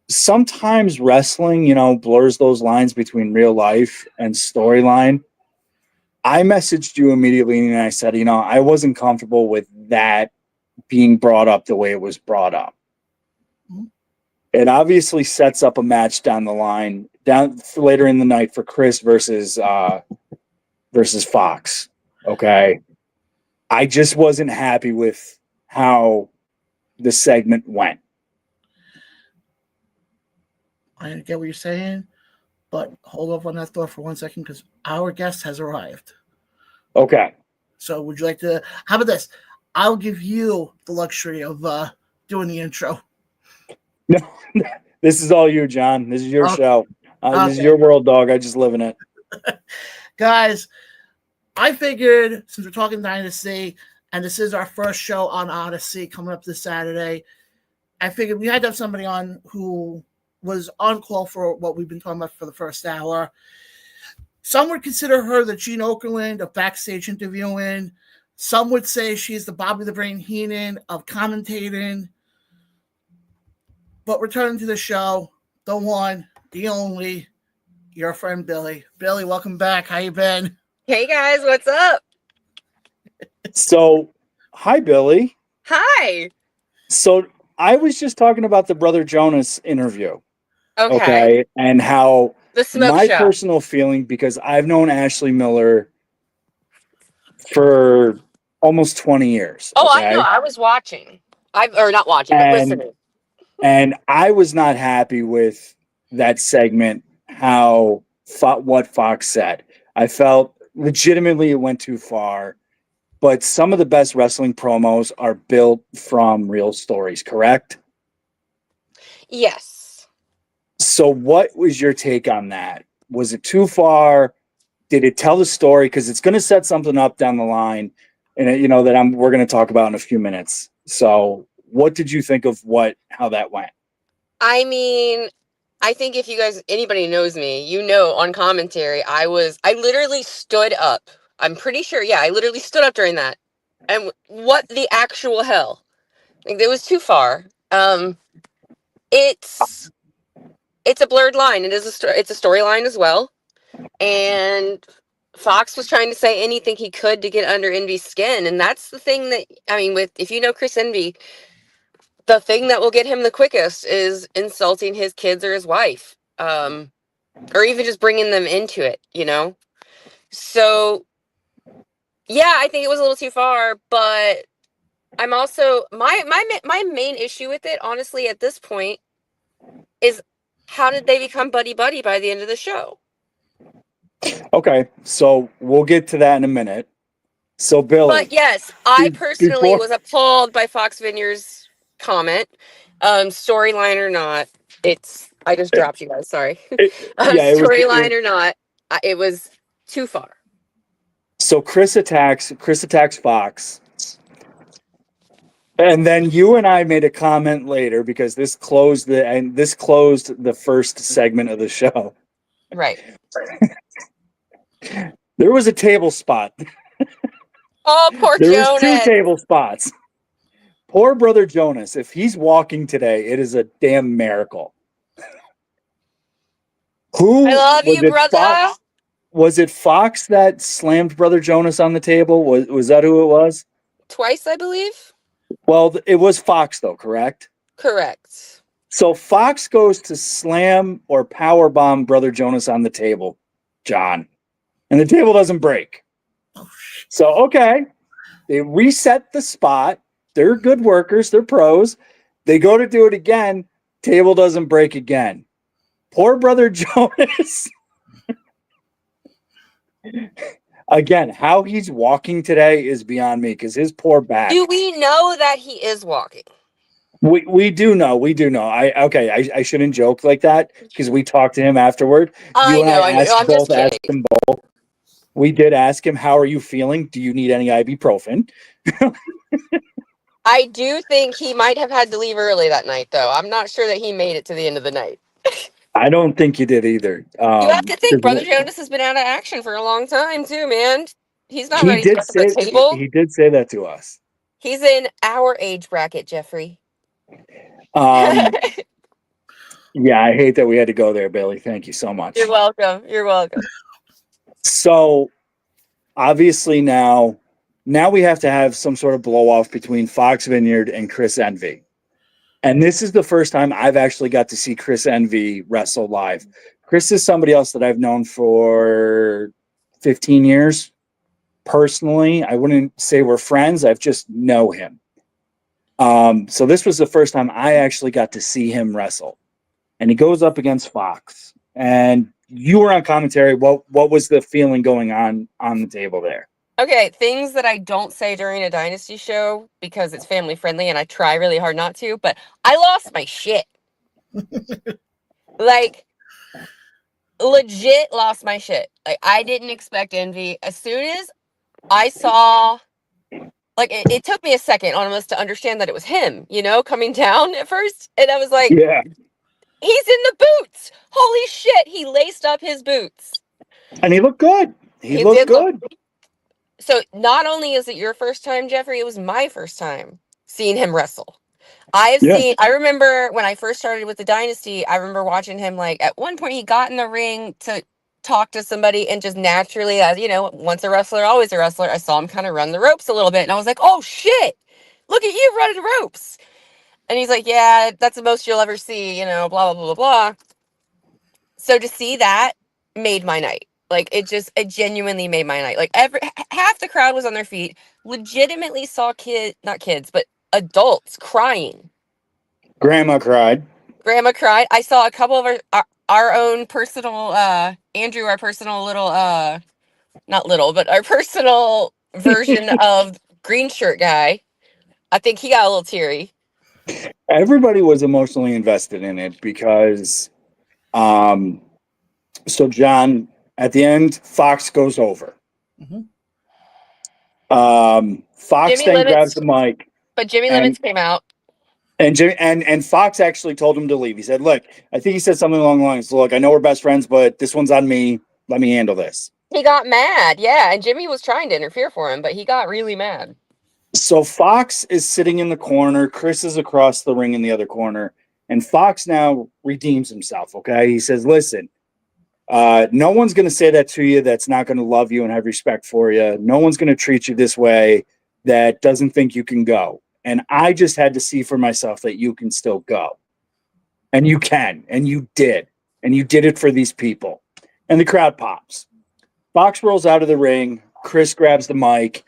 sometimes wrestling, blurs those lines between real life and storyline. I messaged you immediately and I said, I wasn't comfortable with that being brought up the way it was brought up. Mm-hmm. It obviously sets up a match down the line, later in the night for Chris versus Fox. Okay. I just wasn't happy with how the segment went. I get what you're saying, but hold off on that thought for 1 second because our guest has arrived. Okay. So would you like to, how about this? I'll give you the luxury of doing the intro. No, this is all you, John. This is your show. This is your world, dog. I just live in it. Guys, I figured since we're talking Dynasty, and this is our first show on Odyssey coming up this Saturday, I figured we had to have somebody on who was on call for what we've been talking about for the first hour. Some would consider her the Gene Okerlund of backstage interviewing. Some would say she's the Bobby the Brain Heenan of commentating. But returning to the show, the one, the only, your friend Billy. Billy, welcome back. How you been? Hey guys, what's up? So, hi Billy. Hi. So I was just talking about the Brother Jonas interview. Okay. And how the smoke my show. Personal feeling, because I've known Ashley Miller for almost 20 years. Oh, okay? I know. I was watching. Not watching, but listening. And I was not happy with that segment, what Fox said. I felt legitimately it went too far, but some of the best wrestling promos are built from real stories, correct? Yes. So what was your take on that? Was it too far? Did it tell the story? Because it's going to set something up down the line, and we're going to talk about in a few minutes. So what did you think of how that went? I mean, I think if anybody knows me, on commentary, I literally stood up. I'm pretty sure. Yeah, I literally stood up during that. And what the actual hell? Like, it was too far. It's a blurred line. It's a storyline as well. And Fox was trying to say anything he could to get under Envy's skin. And that's the thing that, if you know Chris Envy, the thing that will get him the quickest is insulting his kids or his wife. Or even just bringing them into it, So, yeah, I think it was a little too far, but I'm also, my main issue with it, honestly, at this point, is how did they become buddy-buddy by the end of the show? Okay, so we'll get to that in a minute. So, Billy. But yes, I personally was appalled by Fox Vineyard's comment. Storyline or not, I just dropped you guys, sorry. Storyline or not, it was too far. So Chris attacks Fox. And then you and I made a comment later because this closed the first segment of the show. Right. There was a table spot. Oh, poor Jonas. There was 2 table spots. Poor brother Jonas. If he's walking today, it is a damn miracle. I love you, brother. Was it Fox that slammed brother Jonas on the table? Was that who it was? Twice, I believe. Well, it was Fox, though, correct? Correct. So Fox goes to slam or power bomb brother Jonas on the table, John, and the table doesn't break. So, okay, they reset the spot. They're good workers. They're pros. They go to do it again. Table doesn't break again. Poor brother Jonas. Again, how he's walking today is beyond me because his poor back. Do we know that he is walking? We do know. I shouldn't joke like that because we talked to him afterward. I know. I'm just kidding. We did ask him, how are you feeling? Do you need any ibuprofen? I do think he might have had to leave early that night, though. I'm not sure that he made it to the end of the night. I don't think you did either. You have to think, brother Jonas has been out of action for a long time, too, man. He's not ready to go to the table. He did say that to us. He's in our age bracket, Jeffrey. Yeah, I hate that we had to go there, Billy. Thank you so much. You're welcome. You're welcome. So, obviously now we have to have some sort of blow off between Fox Vineyard and Chris Envy. And this is the first time I've actually got to see Chris Envy wrestle live. Chris is somebody else that I've known for 15 years. Personally, I wouldn't say we're friends. I've just know him. So this was the first time I actually got to see him wrestle. And he goes up against Fox. And you were on commentary. What was the feeling going on the table there? Okay, things that I don't say during a Dynasty show because it's family friendly and I try really hard not to, but I lost my shit. Like, legit lost my shit. Like, I didn't expect Envy. As soon as I saw, like, it took me a second almost to understand that it was him, coming down at first. And I was like, yeah, he's in the boots. Holy shit, he laced up his boots. And he looked good. He looked good. So not only is it your first time, Jeffrey, it was my first time seeing him wrestle. I remember when I first started with the Dynasty, I remember watching him, like, at one point he got in the ring to talk to somebody and just naturally, as once a wrestler, always a wrestler, I saw him kind of run the ropes a little bit. And I was like, oh shit, look at you running ropes. And he's like, yeah, that's the most you'll ever see, blah, blah, blah, blah, blah. So to see that made my night. Like, it genuinely made my night. Like, half the crowd was on their feet, legitimately saw not kids, but adults crying. Grandma cried. Grandma cried. I saw a couple of our own personal Andrew, our personal little not little, but our personal version of green shirt guy. I think he got a little teary. Everybody was emotionally invested in it because, so John, at the end, Fox goes over. Mhm. Fox Jimmy then grabs Limits, the mic, but Jimmy and Limits came out. and Fox actually told him to leave. He said, "Look, I think he said something along the lines. Look, I know we're best friends, but this one's on me. Let me handle this." He got mad, yeah, and Jimmy was trying to interfere for him, but he got really mad. So Fox is sitting in the corner. Chris is across the ring in the other corner, and Fox now redeems himself. Okay, he says, "Listen, no one's going to say that to you that's not going to love you and have respect for you. No one's going to treat you this way that doesn't think you can go. And I just had to see for myself that you can still go. And you can. And you did. And you did it for these people." And the crowd pops. Fox rolls out of the ring. Chris grabs the mic.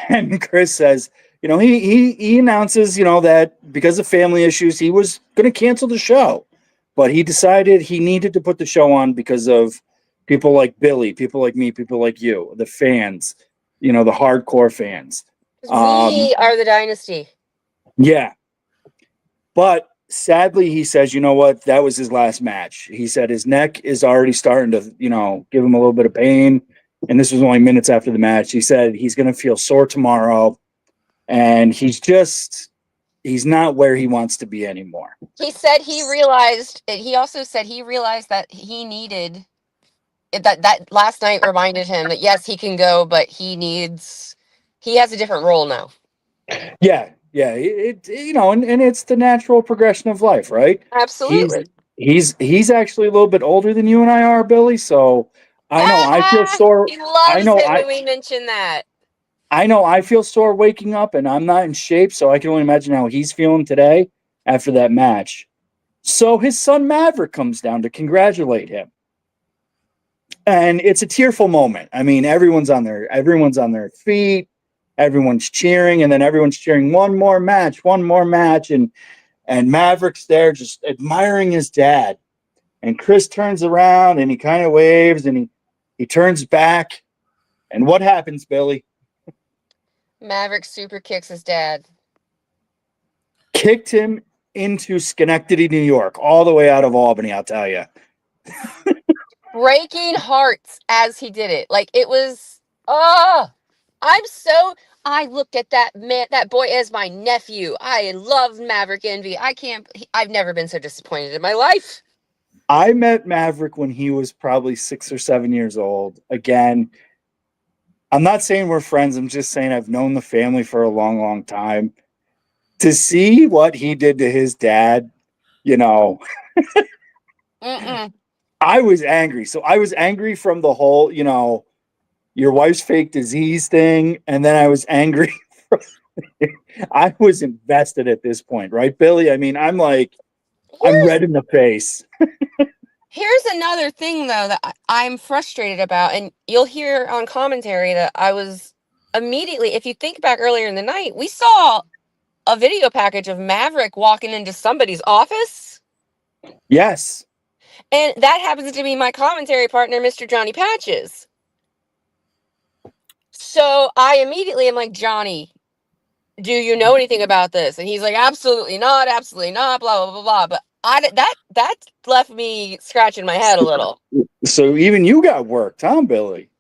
And Chris says, he announces, that because of family issues, he was going to cancel the show. But he decided he needed to put the show on because of people like Billy, people like me, people like you, the fans, the hardcore fans. 'Cause we are the Dynasty. Yeah. But sadly, he says, you know what? That was his last match. He said his neck is already starting to, give him a little bit of pain. And this was only minutes after the match. He said he's going to feel sore tomorrow. And he's not where he wants to be anymore. He said he also said he realized that he needed that last night reminded him that yes, he can go, but he has a different role now. Yeah. And it's the natural progression of life, right? Absolutely. He's actually a little bit older than you and I are, Billy. So I know I feel sore. He loves know it when we mention that. I know I feel sore waking up and I'm not in shape, so I can only imagine how he's feeling today after that match. So his son Maverick comes down to congratulate him. And it's a tearful moment. I mean, everyone's on their feet, everyone's cheering, and then everyone's cheering one more match, and Maverick's there just admiring his dad. And Chris turns around and he kind of waves and he turns back. And what happens, Billy? Maverick super kicks his dad. Kicked him into Schenectady, New York, all the way out of Albany, I'll tell you. Breaking hearts as he did it. Like it was, I looked at that boy as my nephew. I love Maverick Envy. I've never been so disappointed in my life. I met Maverick when he was probably 6 or 7 years old. Again, I'm not saying we're friends. I'm just saying I've known the family for a long, long time. To see what he did to his dad, I was angry. So I was angry from the whole, your wife's fake disease thing. And then I was angry. I was invested at this point, right, Billy? I mean, I'm red in the face. Here's another thing, though, that I'm frustrated about. And you'll hear on commentary that I was immediately, if you think back earlier in the night, we saw a video package of Maverick walking into somebody's office. Yes. And that happens to be my commentary partner, Mr. Johnny Patches. So I immediately am like, Johnny, do you know anything about this? And he's like, absolutely not, blah, blah, blah, blah. But that left me scratching my head a little. So even you got worked, huh, Billy?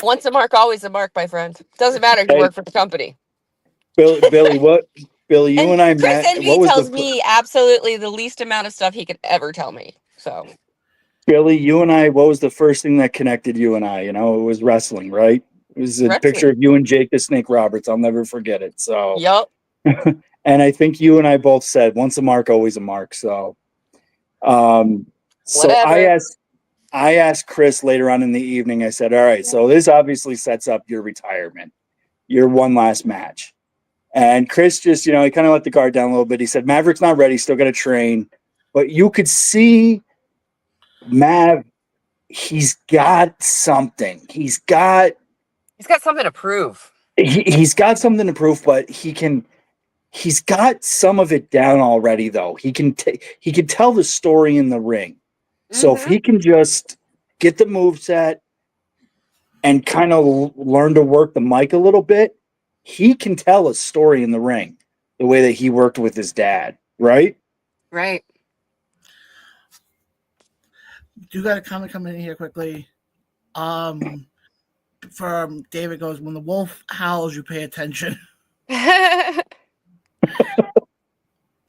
Once a mark, always a mark, my friend. Doesn't matter if you work for the company. Billy, you and I Chris met. Envy tells me absolutely the least amount of stuff he could ever tell me. So, Billy, you and I, what was the first thing that connected you and I? It was wrestling, right? It was a picture of you and Jake the Snake Roberts. I'll never forget it. So, yep. And I think you and I both said, once a mark, always a mark. So, Whatever. I asked Chris later on in the evening, I said, all right, so this obviously sets up your retirement, your one last match. And Chris just, he kind of let the guard down a little bit. He said, Maverick's not ready, still got to train. But you could see Mav, he's got something. He's got something to prove. He's got something to prove, but he's got some of it down already, though. He can tell the story in the ring. So if he can just get the moveset and kind of learn to work the mic a little bit, he can tell a story in the ring the way that he worked with his dad, right? Right. Do got a comment coming in here quickly. From David goes, when the wolf howls, you pay attention.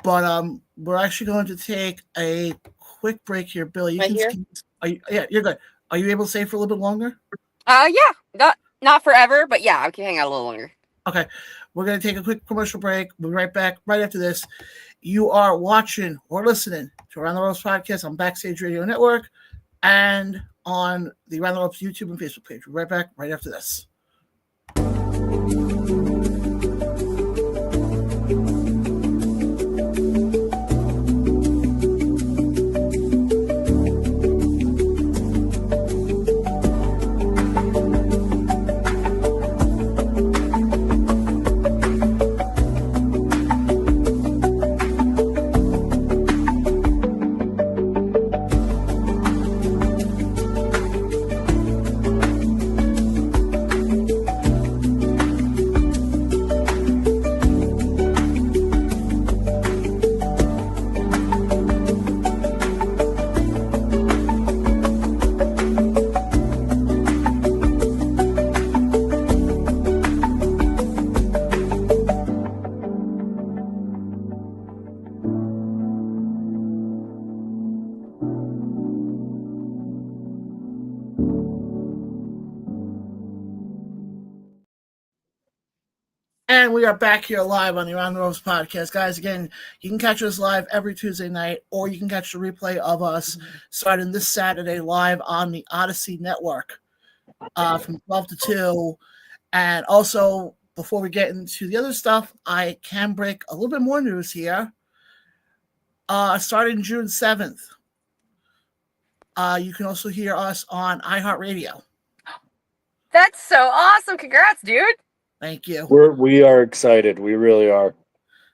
But we're actually going to take a quick break here, Billy. Yeah, you're good. Are you able to stay for a little bit longer? Yeah, not forever, but yeah, I can hang out a little longer. Okay, we're going to take a quick commercial break. We'll be right back right after this. You are watching or listening to Around the Ropes podcast on Backstage Radio Network and on the Around the Ropes YouTube and Facebook page. We'll be right back right after this. And we are back here live on the Around the Ropes podcast. Guys, again, you can catch us live every Tuesday night, or you can catch the replay of us starting this Saturday live on the Odyssey Network from 12 to 2. And also, before we get into the other stuff, I can break a little bit more news here. Starting June 7th, you can also hear us on iHeartRadio. That's so awesome. Congrats, dude. Thank you. We are excited. We really are.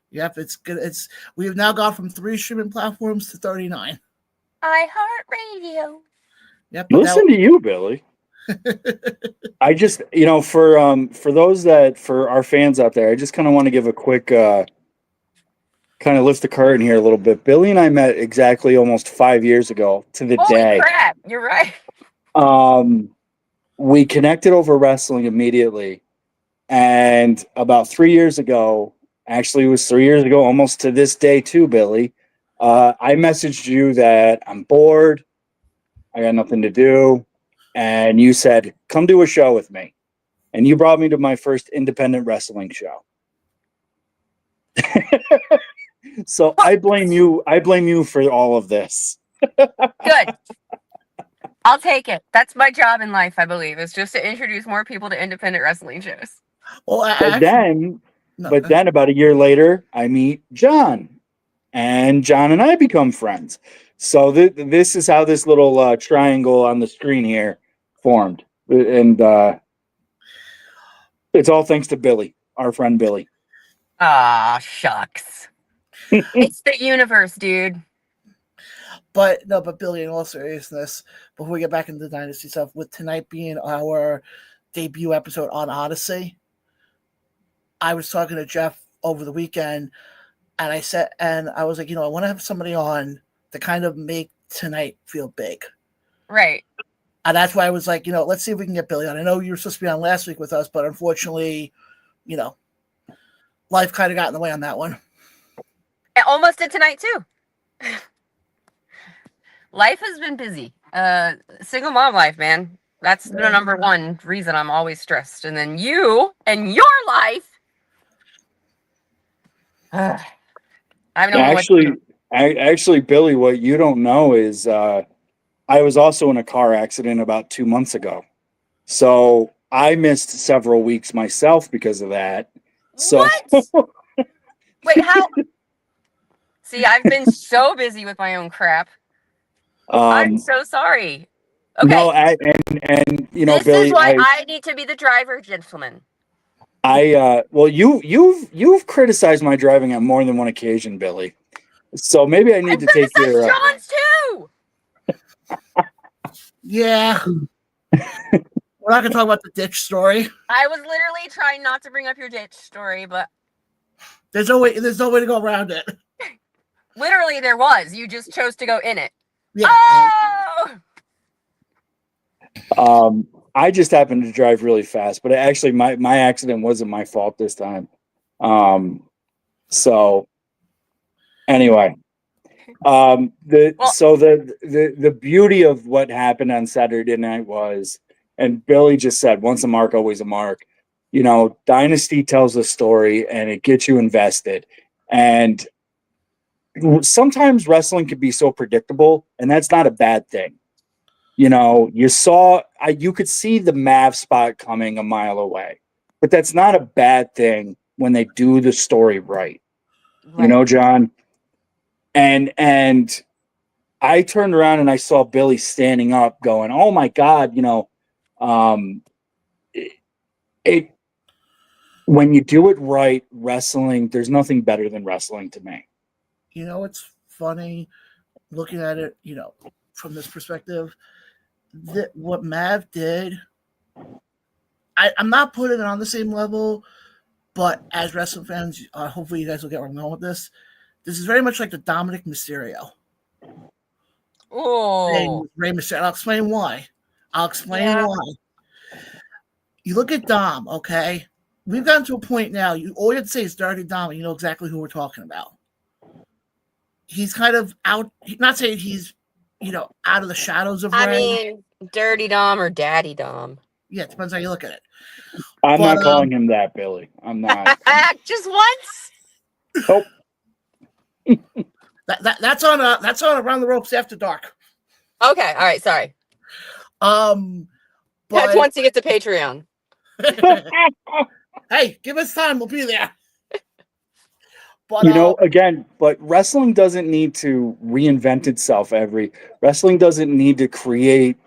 Yep, it's good. We've now gone from 3 streaming platforms to 39. iHeartRadio. Yep. Listen to you, Billy. I just, for our fans out there, I just kind of want to give a quick kind of lift the curtain here a little bit. Billy and I met exactly almost 5 years ago to the day. Holy crap, you're right. We connected over wrestling immediately. And about 3 years ago, actually it was 3 years ago, almost to this day too, Billy, I messaged you that I'm bored, I got nothing to do, and you said, come do a show with me. And you brought me to my first independent wrestling show. So I blame you for all of this. Good. I'll take it. That's my job in life, I believe, is just to introduce more people to independent wrestling shows. Well, but then about a year later, I meet John, and John and I become friends. So this is how this little triangle on the screen here formed, and it's all thanks to Billy, our friend Billy. Ah, shucks. It's the universe, dude. But Billy, in all seriousness, before we get back into the Dynasty stuff, with tonight being our debut episode on Odyssey, I was talking to Jeff over the weekend, and I was like, I want to have somebody on to kind of make tonight feel big. Right. And that's why I was like, let's see if we can get Billy on. I know you were supposed to be on last week with us, but unfortunately, life kind of got in the way on that one. I almost did tonight, too. Life has been busy. Single mom life, man. That's the number one reason I'm always stressed. And then you and your life. I don't know. Actually, Billy, what you don't know is I was also in a car accident about 2 months ago. So I missed several weeks myself because of that. So what? Wait, how? See, I've been so busy with my own crap. I'm so sorry. Okay. No, and this Billy, is why I need to be the driver, gentlemen. Well, you've criticized my driving on more than one occasion, Billy. So maybe I need to take your. John's too. Yeah. We're not gonna talk about the ditch story. I was literally trying not to bring up your ditch story, but There's no way to go around it. literally there was. You just chose to go in it. Yeah. Oh! I just happened to drive really fast, but actually my accident wasn't my fault this time. So anyway, the beauty of what happened on Saturday night was, and Billy just said, once a mark, always a mark. You know, Dynasty tells a story and it gets you invested. And sometimes wrestling can be so predictable, and that's not a bad thing. You know, you could see the Mav spot coming a mile away, but that's not a bad thing when they do the story right. You know, John. And I turned around and I saw Billy standing up, going, "Oh my God!" You know, when you do it right, wrestling. There's nothing better than wrestling to me. You know, it's funny looking at it, you know, from this perspective. That what Mav did, I'm not putting it on the same level, but as wrestling fans, hopefully you guys will get where I'm going with this. This is very much like the Dominic Mysterio. Oh, Rey Mysterio. I'll explain why. Why. You look at Dom, okay? We've gotten to a point now. All you have to say is Dirty Dom, and you know exactly who we're talking about. He's kind of out. Not saying he's, you know, out of the shadows of Rey. I mean, Dirty Dom or Daddy Dom. Yeah, it depends how you look at it. I'm not calling him that, Billy. I'm not. Just once. Nope. That's on Around the Ropes After Dark. Okay, all right, sorry. That's once you get to Patreon. Hey, give us time. We'll be there. But, you know, again, but wrestling doesn't need to reinvent itself wrestling doesn't need to create,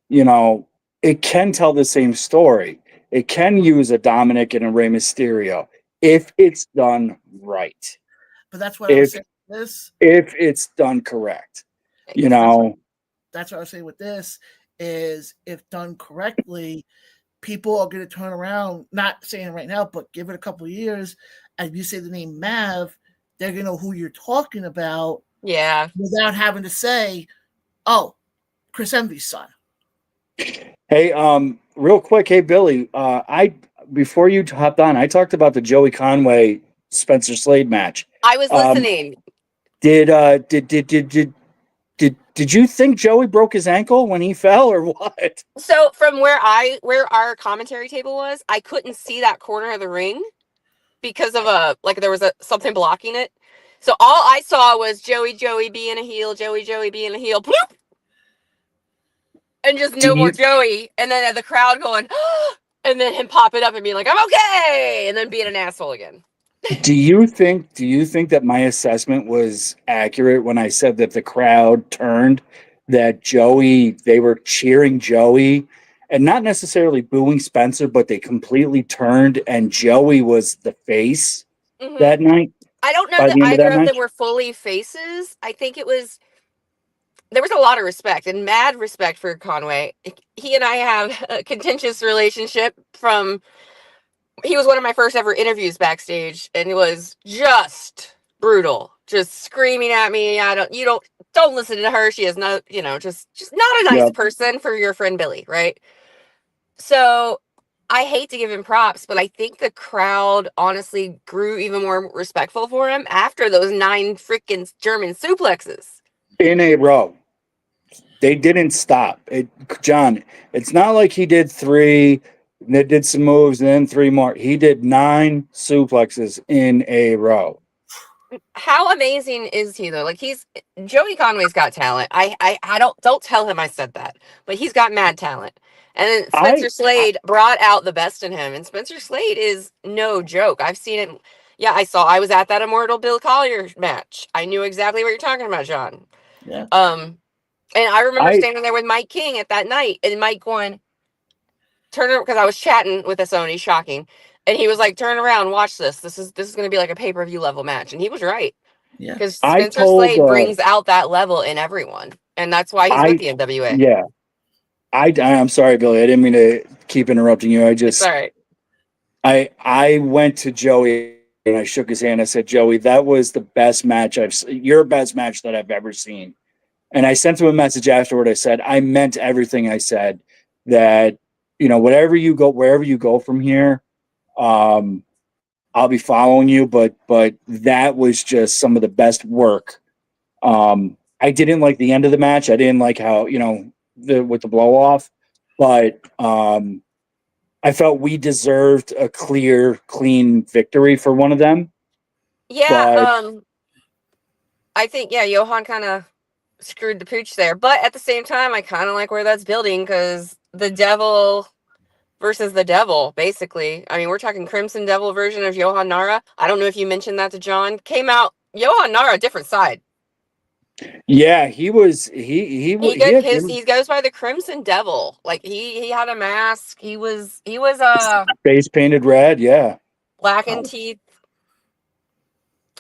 you know, it can tell the same story. It can use a Dominic and a Rey Mysterio if it's done right. But that's what I was saying with this. If it's done correct, you know. That's what I was saying with this is if done correctly, people are going to turn around, not saying it right now, but give it a couple of years. As you say the name Mav, they're going to know who you're talking about. Yeah. Without having to say, oh, Chris Envy's son. Hey, real quick. Hey, Billy, before you hopped on, I talked about the Joey Conway Spencer Slade match. I was listening. Did you think Joey broke his ankle when he fell or what? So from where our commentary table was, I couldn't see that corner of the ring because of there was something blocking it. So all I saw was Joey being a heel, Joey being a heel, bloop, and just no more Joey. And then the crowd going, and then him popping up and being like, "I'm okay," and then being an asshole again. Do you think that my assessment was accurate when I said that the crowd turned, that they were cheering Joey and not necessarily booing Spencer, but they completely turned and Joey was the face that night? I don't know that either of them were fully faces. I think there was a lot of respect and mad respect for Conway. He and I have a contentious relationship he was one of my first ever interviews backstage, and it was just brutal, just screaming at me. Don't listen to her. She is not, just not a nice person for your friend Billy, right? So I hate to give him props, but I think the crowd honestly grew even more respectful for him after those 9 freaking German suplexes in a row. They didn't stop. John, it's not like he did 3. They did some moves and then 3 more. He did 9 suplexes in a row. How amazing is he though? Joey Conway's got talent. I don't tell him I said that, but he's got mad talent. And then Spencer Slade brought out the best in him, and Spencer Slade is no joke. I've seen it. Yeah, I was at that Immortal Bill Collier match. I knew exactly what you're talking about, John. Yeah. And I remember standing there with Mike King at that night, and Mike going, turn it, because I was chatting with a Sony, shocking. And he was like, "Turn around, watch this. This is going to be like a pay-per-view level match." And he was right. Yeah. Because I Spencer told, Slade brings out that level in everyone. And that's why he's with the NWA. yeah, I'm sorry, Billy. I didn't mean to keep interrupting you. It's all right. I went to Joey and I shook his hand. I said, Joey, that was the best match your best match that I've ever seen. And I sent him a message afterward. I said, I meant everything I said, that, wherever you go from here, I'll be following you. But that was just some of the best work. I didn't like the end of the match. I didn't like how, with the blow off, but, I felt we deserved a clean victory for one of them. Yeah, I think Johan kind of screwed the pooch there, but at the same time, I kind of like where that's building because the Devil versus the Devil, basically. I mean, we're talking Crimson Devil version of Johan Nara. I don't know if you mentioned that to John. Came out Johan Nara, different side. Yeah, he goes by the Crimson Devil. Like he had a mask. He was face painted red. Yeah, blackened teeth.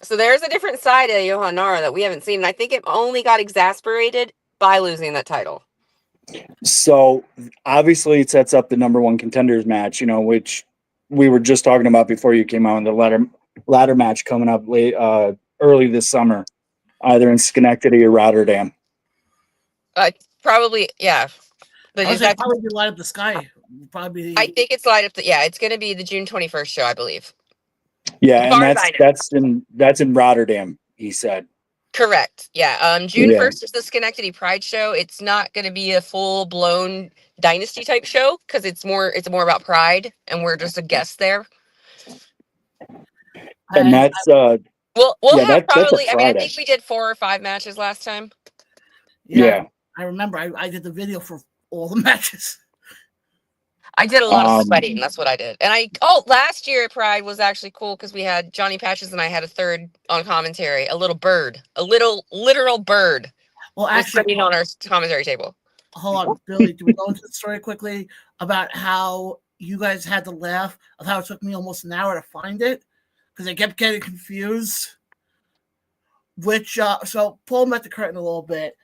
So there's a different side of Johan Nara that we haven't seen, and I think it only got exasperated by losing that title. So obviously it sets up the number one contenders match, which we were just talking about before you came out in the ladder match coming up early this summer, either in Schenectady or Rotterdam. Probably, yeah. I was like, probably Light Up the Sky. Probably. I think it's Light Up the. Yeah, it's going to be the June 21st show, I believe. Yeah, and that's in Rotterdam. He said. Correct. Yeah. June 1st is the Schenectady Pride show. It's not going to be a full blown Dynasty type show because it's more about Pride, and we're just a guest there. And that's we'll have probably. I mean, I think we did 4 or 5 matches last time. Yeah. I remember. I did the video for all the matches. I did a lot of sweating. That's what I did. And last year at Pride was actually cool because we had Johnny Patches and I had a third on commentary, a little bird, a little literal bird. Well, actually, sitting on our commentary table. Hold on, Billy. Do we go into the story quickly about how you guys had to laugh of how it took me almost an hour to find it because I kept getting confused. So pull them at the curtain a little bit.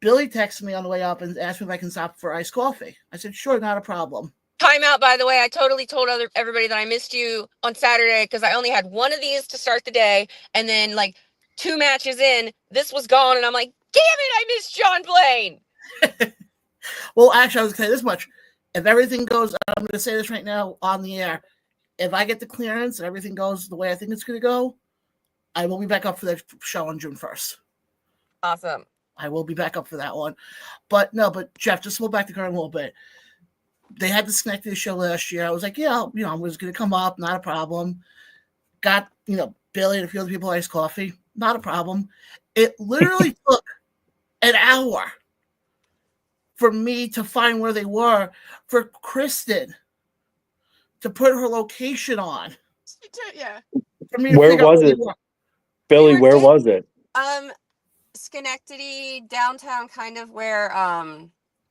Billy texted me on the way up and asked me if I can stop for iced coffee. I said, sure, not a problem. Time out, by the way. I totally told everybody that I missed you on Saturday because I only had one of these to start the day. And then, 2 matches in, this was gone. And I'm like, damn it, I missed John Blaine. Well, actually, I was going to say this much. If everything goes, I'm going to say this right now on the air. If I get the clearance and everything goes the way I think it's going to go, I will be back up for the show on June 1st. Awesome. I will be back up for that one. But Jeff, just hold back the curtain a little bit. They had the Schenectady show last year. I was like, I was going to come up, not a problem. Got, Billy and a few other people iced coffee, not a problem. It literally took an hour for me to find where they were, for Kristen to put her location on. Yeah. Where was it? Billy, where was it? Schenectady, downtown, kind of where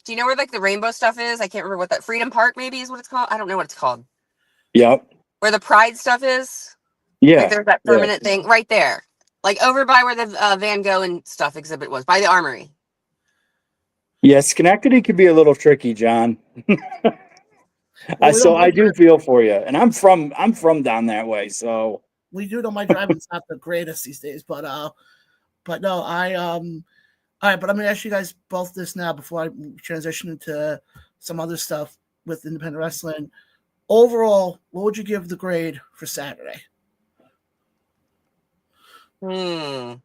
do you know where the rainbow stuff is? I can't remember what that Freedom Park maybe is what it's called. I don't know what it's called. Yep. Where the Pride stuff is. Yeah. There's that permanent thing right there. Over by where the Van Gogh and stuff exhibit was, by the Armory. Yeah, Schenectady could be a little tricky, John. So I do feel for you. And I'm from down that way, so we do know my driving's not the greatest these days, but no, all right, but I'm gonna ask you guys both this now before I transition into some other stuff with independent wrestling. Overall, what would you give the grade for Saturday? I'd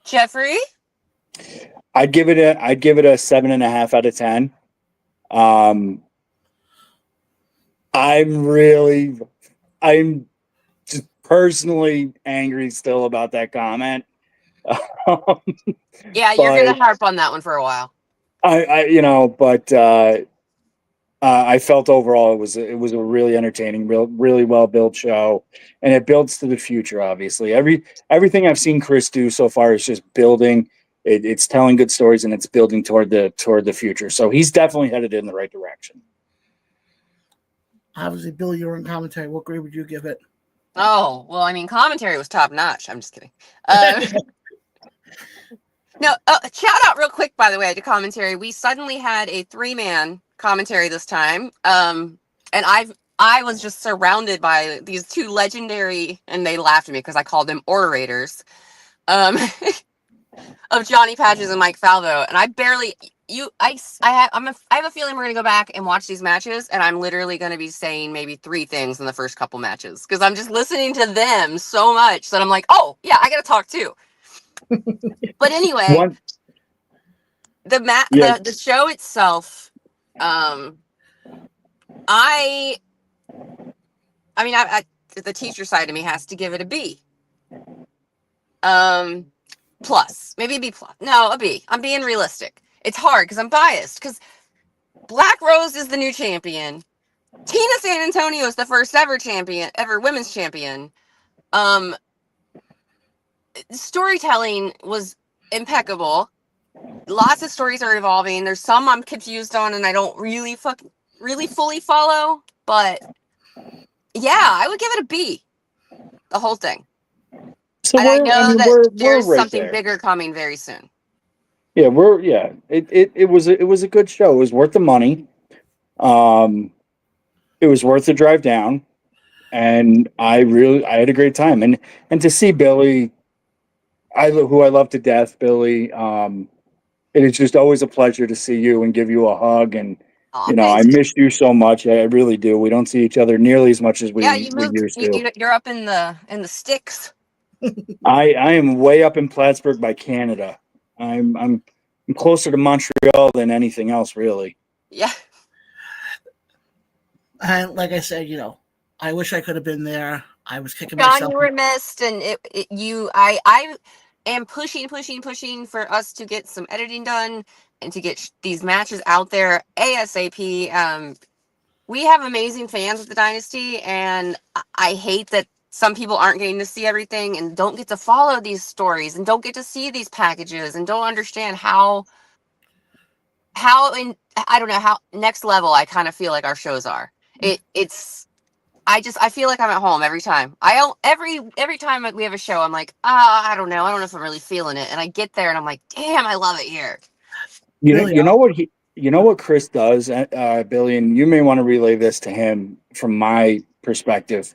Jeffrey? give it a 7.5 out of 10. I'm just personally angry still about that comment. Yeah, you're gonna harp on that one for a while. I felt overall it was a really entertaining, really well built show, and it builds to the future. Obviously, everything I've seen Chris do so far is just building it's telling good stories and it's building toward the future. So he's definitely headed in the right direction. Obviously, Billy, you're in commentary. What grade would you give it? Oh, well, I mean, commentary was top notch. I'm just kidding. No, shout out real quick, by the way, to commentary. We suddenly had a 3-man commentary this time. And I was just surrounded by these two legendary, and they laughed at me because I called them orators, of Johnny Patches and Mike Falvo. And I barely, I have a feeling we're going to go back and watch these matches, and I'm literally going to be saying maybe 3 things in the first couple matches because I'm just listening to them so much that I'm like, oh, yeah, I got to talk too. But anyway, the show itself, I mean, the teacher side of me has to give it a B. Plus, maybe a B plus. No, a B. I'm being realistic. It's hard because I'm biased because Black Rose is the new champion. Tina San Antonio is the first ever women's champion. Storytelling was impeccable. Lots of stories are evolving. There's some I'm confused on and I don't really fully follow, but yeah, I would give it a B. The whole thing. So and I know that there's right something there. bigger coming very soon. Yeah, it was a good show. It was worth the money. It was worth the drive down, and I had a great time. And to see Billy, who I love to death, Billy. It is just always a pleasure to see you and give you a hug. And I miss you so much. I really do. We don't see each other nearly as much as we used to. You're up in the sticks. I am way up in Plattsburgh by Canada. I'm closer to Montreal than anything else, really. Yeah. And like I said, I wish I could have been there. I was kicking John, myself. you were missed, and I am pushing for us to get some editing done and to get these matches out there ASAP. We have amazing fans with the Dynasty, and I hate that some people aren't getting to see everything and don't get to follow these stories and don't get to see these packages and don't understand how next level I kind of feel like our shows are. I feel like I'm at home every time. Every time we have a show, I'm like, I don't know if I'm really feeling it. And I get there and I'm like, damn, I love it here. You know what Chris does, Billy, and you may want to relay this to him from my perspective.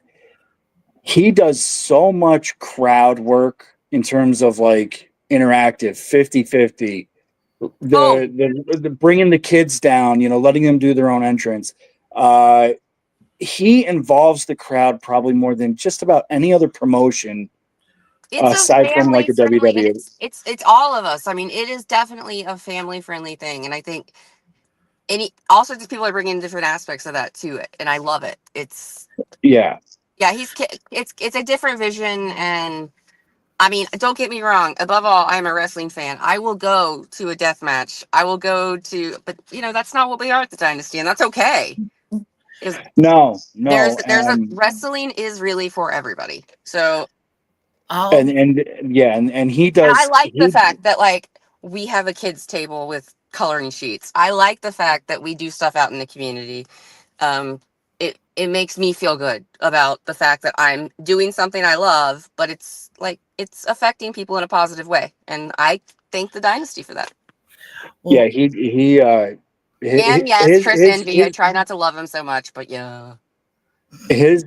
He does so much crowd work in terms of like interactive 50-50, the bringing the kids down, letting them do their own entrance. He involves the crowd probably more than just about any other promotion aside from like a WWE. It's all of us. I mean, it is definitely a family friendly thing, and I think all sorts of people are bringing different aspects of that to it, and I love it. It's a different vision, and I mean, don't get me wrong. Above all, I'm a wrestling fan. I will go to a death match. But that's not what we are at the Dynasty, and that's okay. No. Wrestling is really for everybody. So, and he does. And I like the fact that like we have a kids table with coloring sheets. I like the fact that we do stuff out in the community. It makes me feel good about the fact that I'm doing something I love, but it's affecting people in a positive way, and I thank the Dynasty for that. Well, yeah, Chris Envy. I try not to love him so much, but yeah. His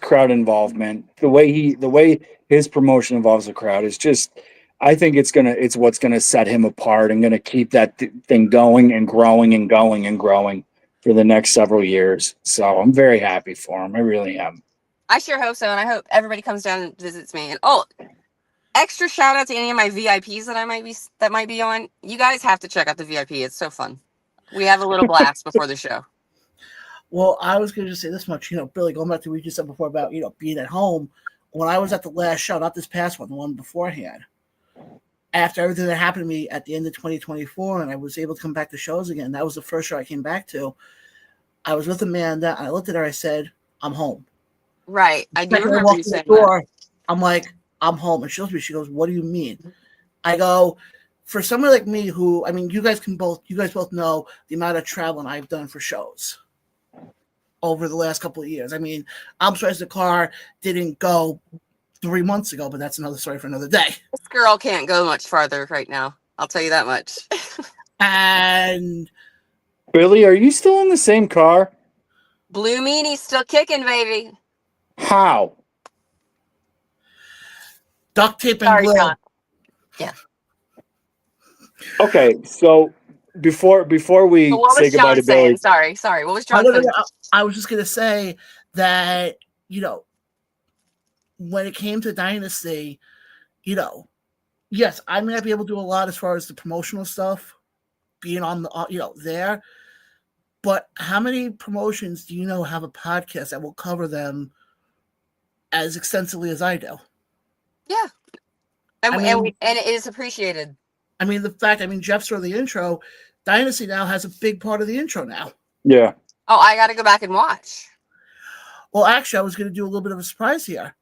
crowd involvement, the way his promotion involves the crowd is just, I think it's what's gonna set him apart and gonna keep that thing going and growing and going and growing for the next several years. So I'm very happy for him. I really am. I sure hope so, and I hope everybody comes down and visits me. And extra shout out to any of my VIPs that might be on. You guys have to check out the VIP. It's so fun. We have a little blast before the show. Well, I was going to just say this much, Billy, going back to what you said before about, being at home. When I was at the last show, not this past one, the one beforehand, after everything that happened to me at the end of 2024, and I was able to come back to shows again, that was the first show I came back to. I was with Amanda, and I looked at her, I said, I'm home. Right. I do remember you saying that. I'm like, I'm home. And she looks at me, she goes, what do you mean? I go, for somebody like me who, I mean, you guys both know the amount of traveling I've done for shows over the last couple of years. I mean, I'm surprised the car didn't go 3 months ago, but that's another story for another day. This girl can't go much farther right now. I'll tell you that much. And Billy, are you still in the same car? Blue Meanie's still kicking, baby. How? duct tape and Sorry, glue. John. Yeah. Okay, so before we But what say was goodbye John to saying? Billy, Sorry. What was John saying? I was just going to say that, when it came to Dynasty, yes, I may not be able to do a lot as far as the promotional stuff, being on the, there. But how many promotions do you know have a podcast that will cover them as extensively as I do? Yeah. And it is appreciated. I mean, Jeff started the intro. Dynasty now has a big part of the intro now. yeah. Oh, I got to go back and watch. Well, actually, I was going to do a little bit of a surprise here.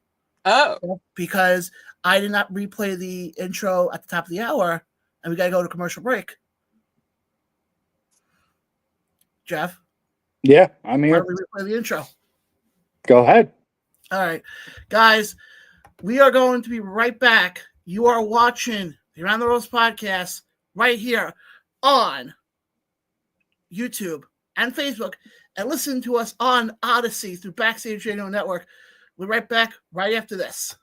Oh. Because I did not replay the intro at the top of the hour, and we got to go to commercial break. Jeff? Yeah, I'm Why here. don't we replay the intro? Go ahead. All right. Guys, we are going to be right back. You are watching the Around the Rose podcast right here on YouTube and Facebook, and listen to us on Odyssey through Backstage Radio Network. We'll be right back right after this.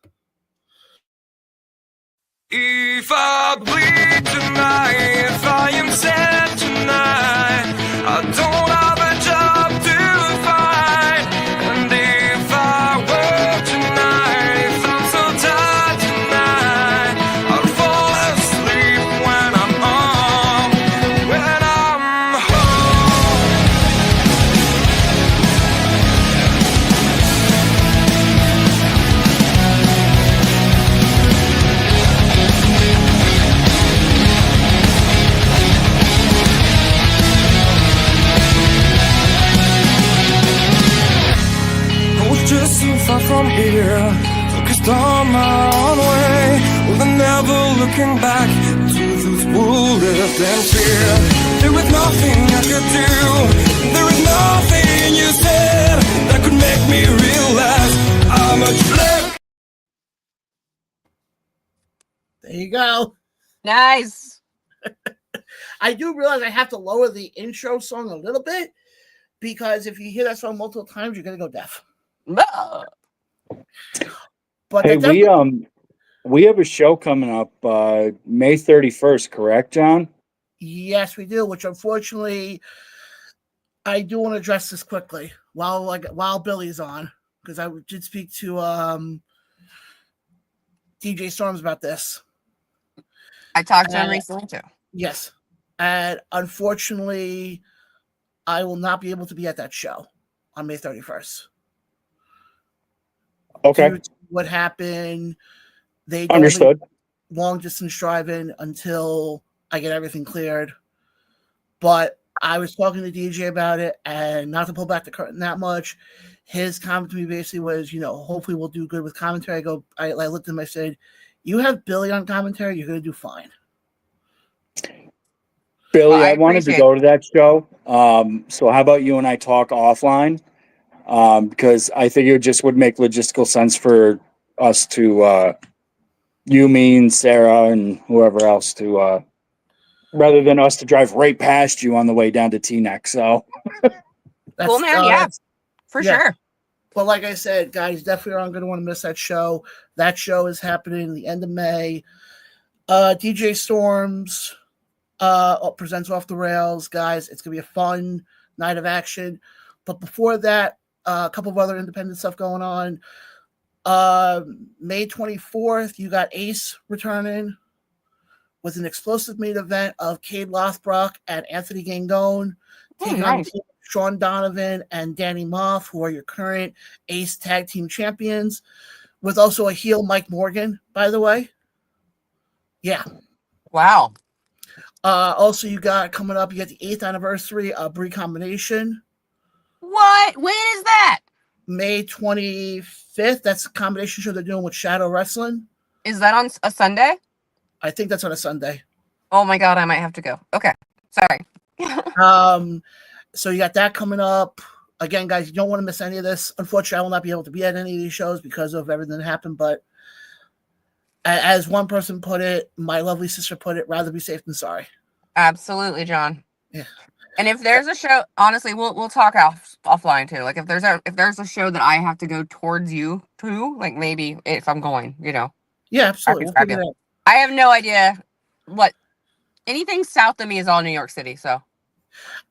If I bleed tonight, if I am sad tonight, I don't have a job to find. And if I work tonight, if I'm so tired tonight, I'll fall asleep when I'm home. Just so far from here, focused on my own way, with never looking back to those who lived in fear. There was nothing I could do, there was nothing you said that could make me realize how much left. There you go. Nice. I do realize I have to lower the intro song a little bit, because if you hear that song multiple times, you're going to go deaf. No. But Hey, we have a show coming up May 31st, correct, John? yes, we do. Which unfortunately, I do want to address this quickly while Billy's on, because I did speak to DJ Storms about this. I talked to him recently too. Yes, and unfortunately, I will not be able to be at that show on May 31st. Okay. Due to what happened? They Understood. Long distance driving until I get everything cleared. But I was talking to DJ about it, and not to pull back the curtain that much, his comment to me basically was, hopefully we'll do good with commentary. I looked at him, I said, you have Billy on commentary, you're going to do fine. Billy, Well, I I wanted to appreciate go to that show. So how about you and I talk offline? Because I think it just would make logistical sense for us to, you, me, and Sarah, and whoever else to, rather than us to drive right past you on the way down to Teaneck. So, Cool, man. Yeah, for sure. But like I said, guys, definitely aren't going to want to miss that show. That show is happening the end of May. DJ Storms presents Off the Rails, guys. It's going to be a fun night of action. But before that, a couple of other independent stuff going on. May 24th, you got Ace returning with an explosive main event of Cade Lothbrock and Anthony Gangone taking on Sean Donovan and Danny Moff, who are your current Ace Tag Team Champions, with also a heel Mike Morgan, by the way. Yeah. Wow. Also, you got coming up, you got the 8th anniversary of Brie Combination. What? When is that? May 25th. That's a combination show they're doing with Shadow Wrestling. Is that on a Sunday? I think that's on a Sunday. Oh my God, I might have to go. Okay, sorry. So you got that coming up. Again, guys, you don't want to miss any of this. Unfortunately, I will not be able to be at any of these shows because of everything that happened. But as one person put it, my lovely sister put it, rather be safe than sorry. Absolutely, John. Yeah. And if there's a show, honestly, we'll talk offline too. Like if there's a show that I have to go towards you to, like maybe if I'm going, Yeah, I absolutely. can We'll grab figure you. it out. I have no idea what anything south of me is all New York City. So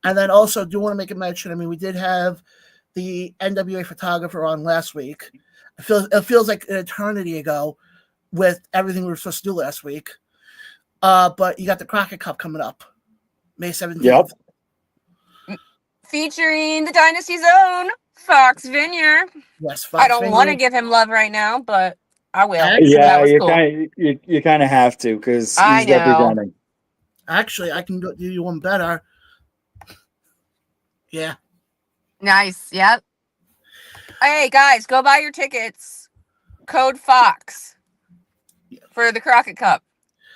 And then also do want to make a mention. I mean, we did have the NWA photographer on last week. It feels like an eternity ago with everything we were supposed to do last week. But you got the Crockett Cup coming up, May 17th. Yep. featuring the Dynasty's own Fox Vineyard. Yes, Fox I don't Vineyard. want to give him love right now, but I will. Actually, that Yeah, was you cool. kind of have to because I he's know. representing. Actually, I can do you one better. Yeah. Nice. Yep. Hey guys, go buy your tickets. Code Fox for the Crockett Cup.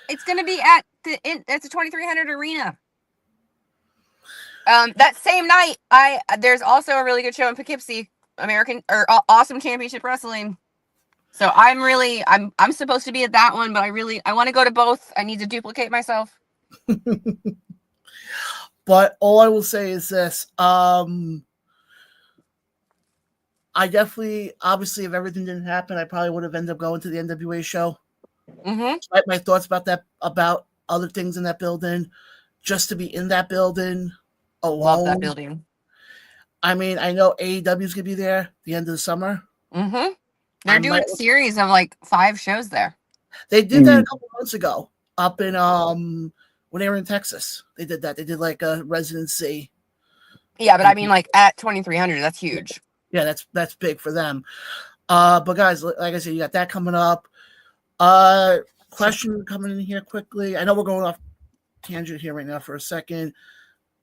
It's going to be at the 2300 Arena. That same night, there's also a really good show in Poughkeepsie, Awesome Championship Wrestling. So I'm supposed to be at that one, but I want to go to both. I need to duplicate myself. But all I will say is this. I definitely, obviously, if everything didn't happen, I probably would have ended up going to the NWA show. Mm-hmm. My thoughts about that, about other things in that building, just to be in that building alone. Love that building. I mean, I know AEW's gonna be there at the end of the summer. Mm-hmm. They're doing a series of like 5 shows there. They did that a couple months ago up in when they were in Texas. They did that. They did like a residency. Yeah, but I mean, like at 2300, that's huge. Yeah, that's big for them. But guys, like I said, you got that coming up. Question coming in here quickly. I know we're going off tangent here right now for a second.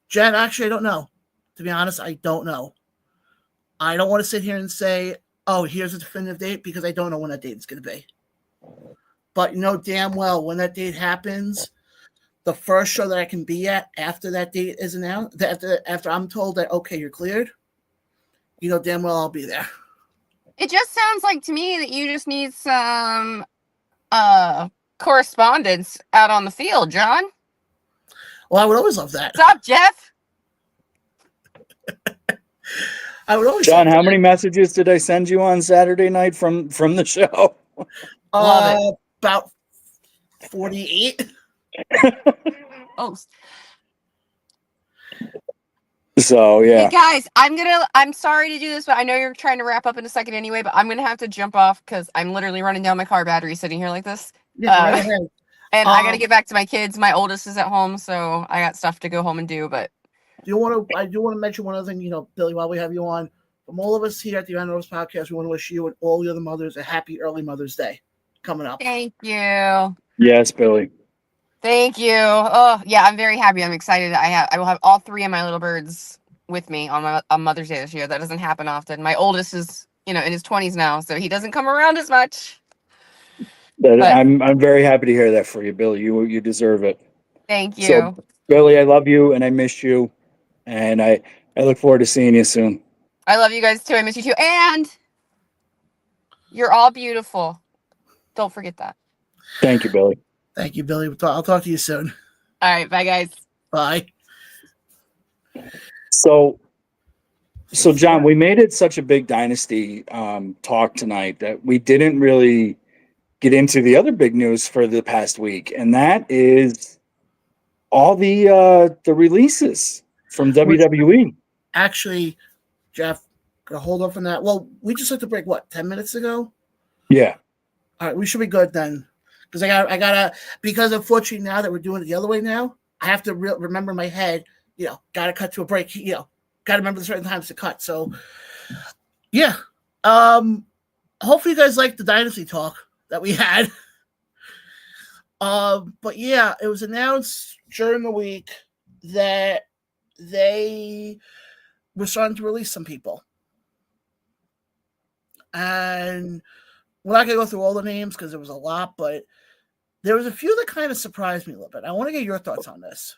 Jen, actually, I don't know. To be honest, I don't know. I don't want to sit here and say, oh, here's a definitive date, because I don't know when that date is going to be. But you know damn well when that date happens, the first show that I can be at after that date is announced, after I'm told that, okay, you're cleared, you know damn well I'll be there. It just sounds like to me that you just need some correspondence out on the field, John. Well, I would always love that. What's up, Jeff? I would always John, how many messages did I send you on Saturday night from the show? Love it. About 48. Oh, So yeah. hey guys, I'm sorry to do this, but I know you're trying to wrap up in a second anyway, but I'm gonna have to jump off because I'm literally running down my car battery sitting here like this. Yeah, right ahead. And I gotta get back to my kids. My oldest is at home, so I got stuff to go home and do, but I do want to mention one other thing, Billy, while we have you on. From all of us here at the Unrose Podcast, we want to wish you and all the other mothers a happy early Mother's Day coming up. thank you. Yes, Billy. Thank you. Oh yeah, I'm very happy. I'm excited. I will have all 3 of my little birds with me on Mother's Day this year. That doesn't happen often. My oldest is, in his 20s now, so he doesn't come around as much. I'm very happy to hear that for you, Billy. You deserve it. Thank you. So, Billy, I love you and I miss you, and I look forward to seeing you soon. I love you guys too. I miss you too. And you're all beautiful. Don't forget that. Thank you, Billy. Thank you, Billy. I'll talk to you soon. All right. Bye, guys. Bye. So John, we made it such a big Dynasty talk tonight that we didn't really get into the other big news for the past week, and that is all the releases from WWE. Actually, Jeff, gonna hold off on that. Well, we just had to break 10 minutes ago? Yeah. All right, we should be good then. Because I gotta, because unfortunately now that we're doing it the other way now, I have to remember in my head, gotta cut to a break, gotta remember the certain times to cut. So yeah. Hopefully you guys liked the Dynasty talk that we had. But yeah, it was announced during the week that they were starting to release some people. And we're not going to go through all the names because there was a lot, but there was a few that kind of surprised me a little bit. I want to get your thoughts on this.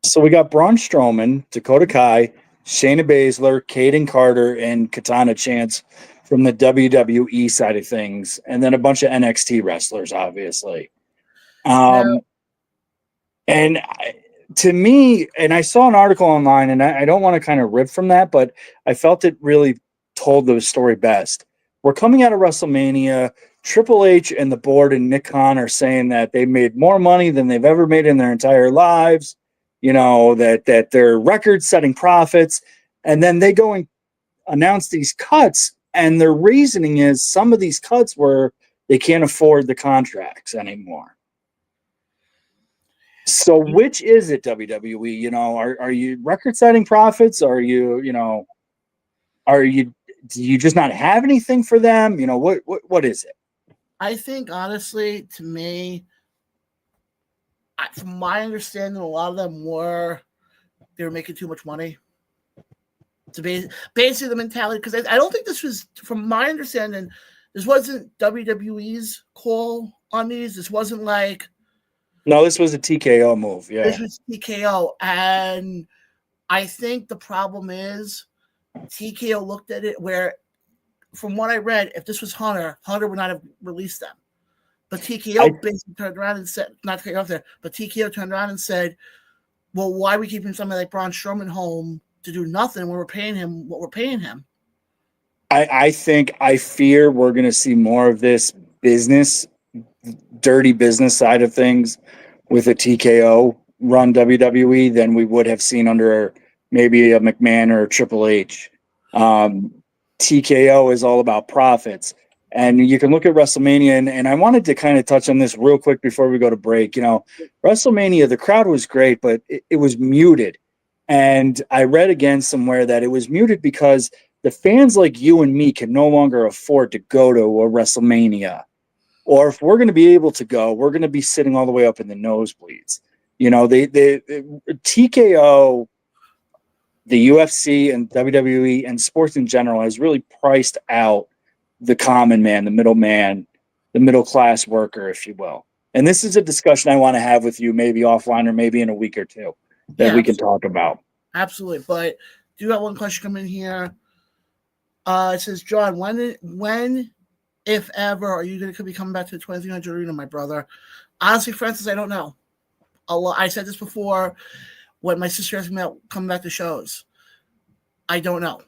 So we got Braun Strowman, Dakota Kai, Shayna Baszler, Kaden Carter, and Katana Chance from the WWE side of things, and then a bunch of NXT wrestlers, obviously. To me, and I saw an article online, and I don't want to kind of rip from that, but I felt it really told the story best. We're coming out of WrestleMania. Triple H and the board and Nick Khan are saying that they made more money than they've ever made in their entire lives. You know, that they're record-setting profits, and then they go and announce these cuts, and their reasoning is some of these cuts were they can't afford the contracts anymore. So which is it, WWE? You know, are you record-setting profits? Are you, do you just not have anything for them? You know, what is it? I think, honestly, to me, from my understanding, a lot of them they were making too much money. To basically the mentality, because I don't think this was, from my understanding, this wasn't WWE's call on these. This wasn't like. No, this was a TKO move. Yeah, this was TKO, and I think the problem is TKO looked at it where, from what I read, if this was Hunter would not have released them. But TKO basically turned around and said, not to get off there, but TKO turned around and said, well, why are we keeping somebody like Braun Strowman home to do nothing when we're paying him what we're paying him? I fear we're going to see more of this dirty business side of things with a TKO run WWE than we would have seen under maybe a McMahon or a Triple H. TKO is all about profits. And you can look at WrestleMania, and I wanted to kind of touch on this real quick before we go to break. You know, WrestleMania, the crowd was great, but it was muted. And I read again somewhere that it was muted because the fans like you and me can no longer afford to go to a WrestleMania. Or if we're going to be able to go, we're going to be sitting all the way up in the nosebleeds. You know, they TKO, the UFC and WWE and sports in general has really priced out the common man, the middleman, the middle class worker, if you will. And this is a discussion I want to have with you, maybe offline or maybe in a week or two, that we can talk about. Absolutely. But do you have one question come in here? It says, John, when, if ever, are you going to be coming back to the 2300 Arena, my brother? Honestly, Francis, I don't know. I said this before when my sister asked me about coming back to shows. I don't know.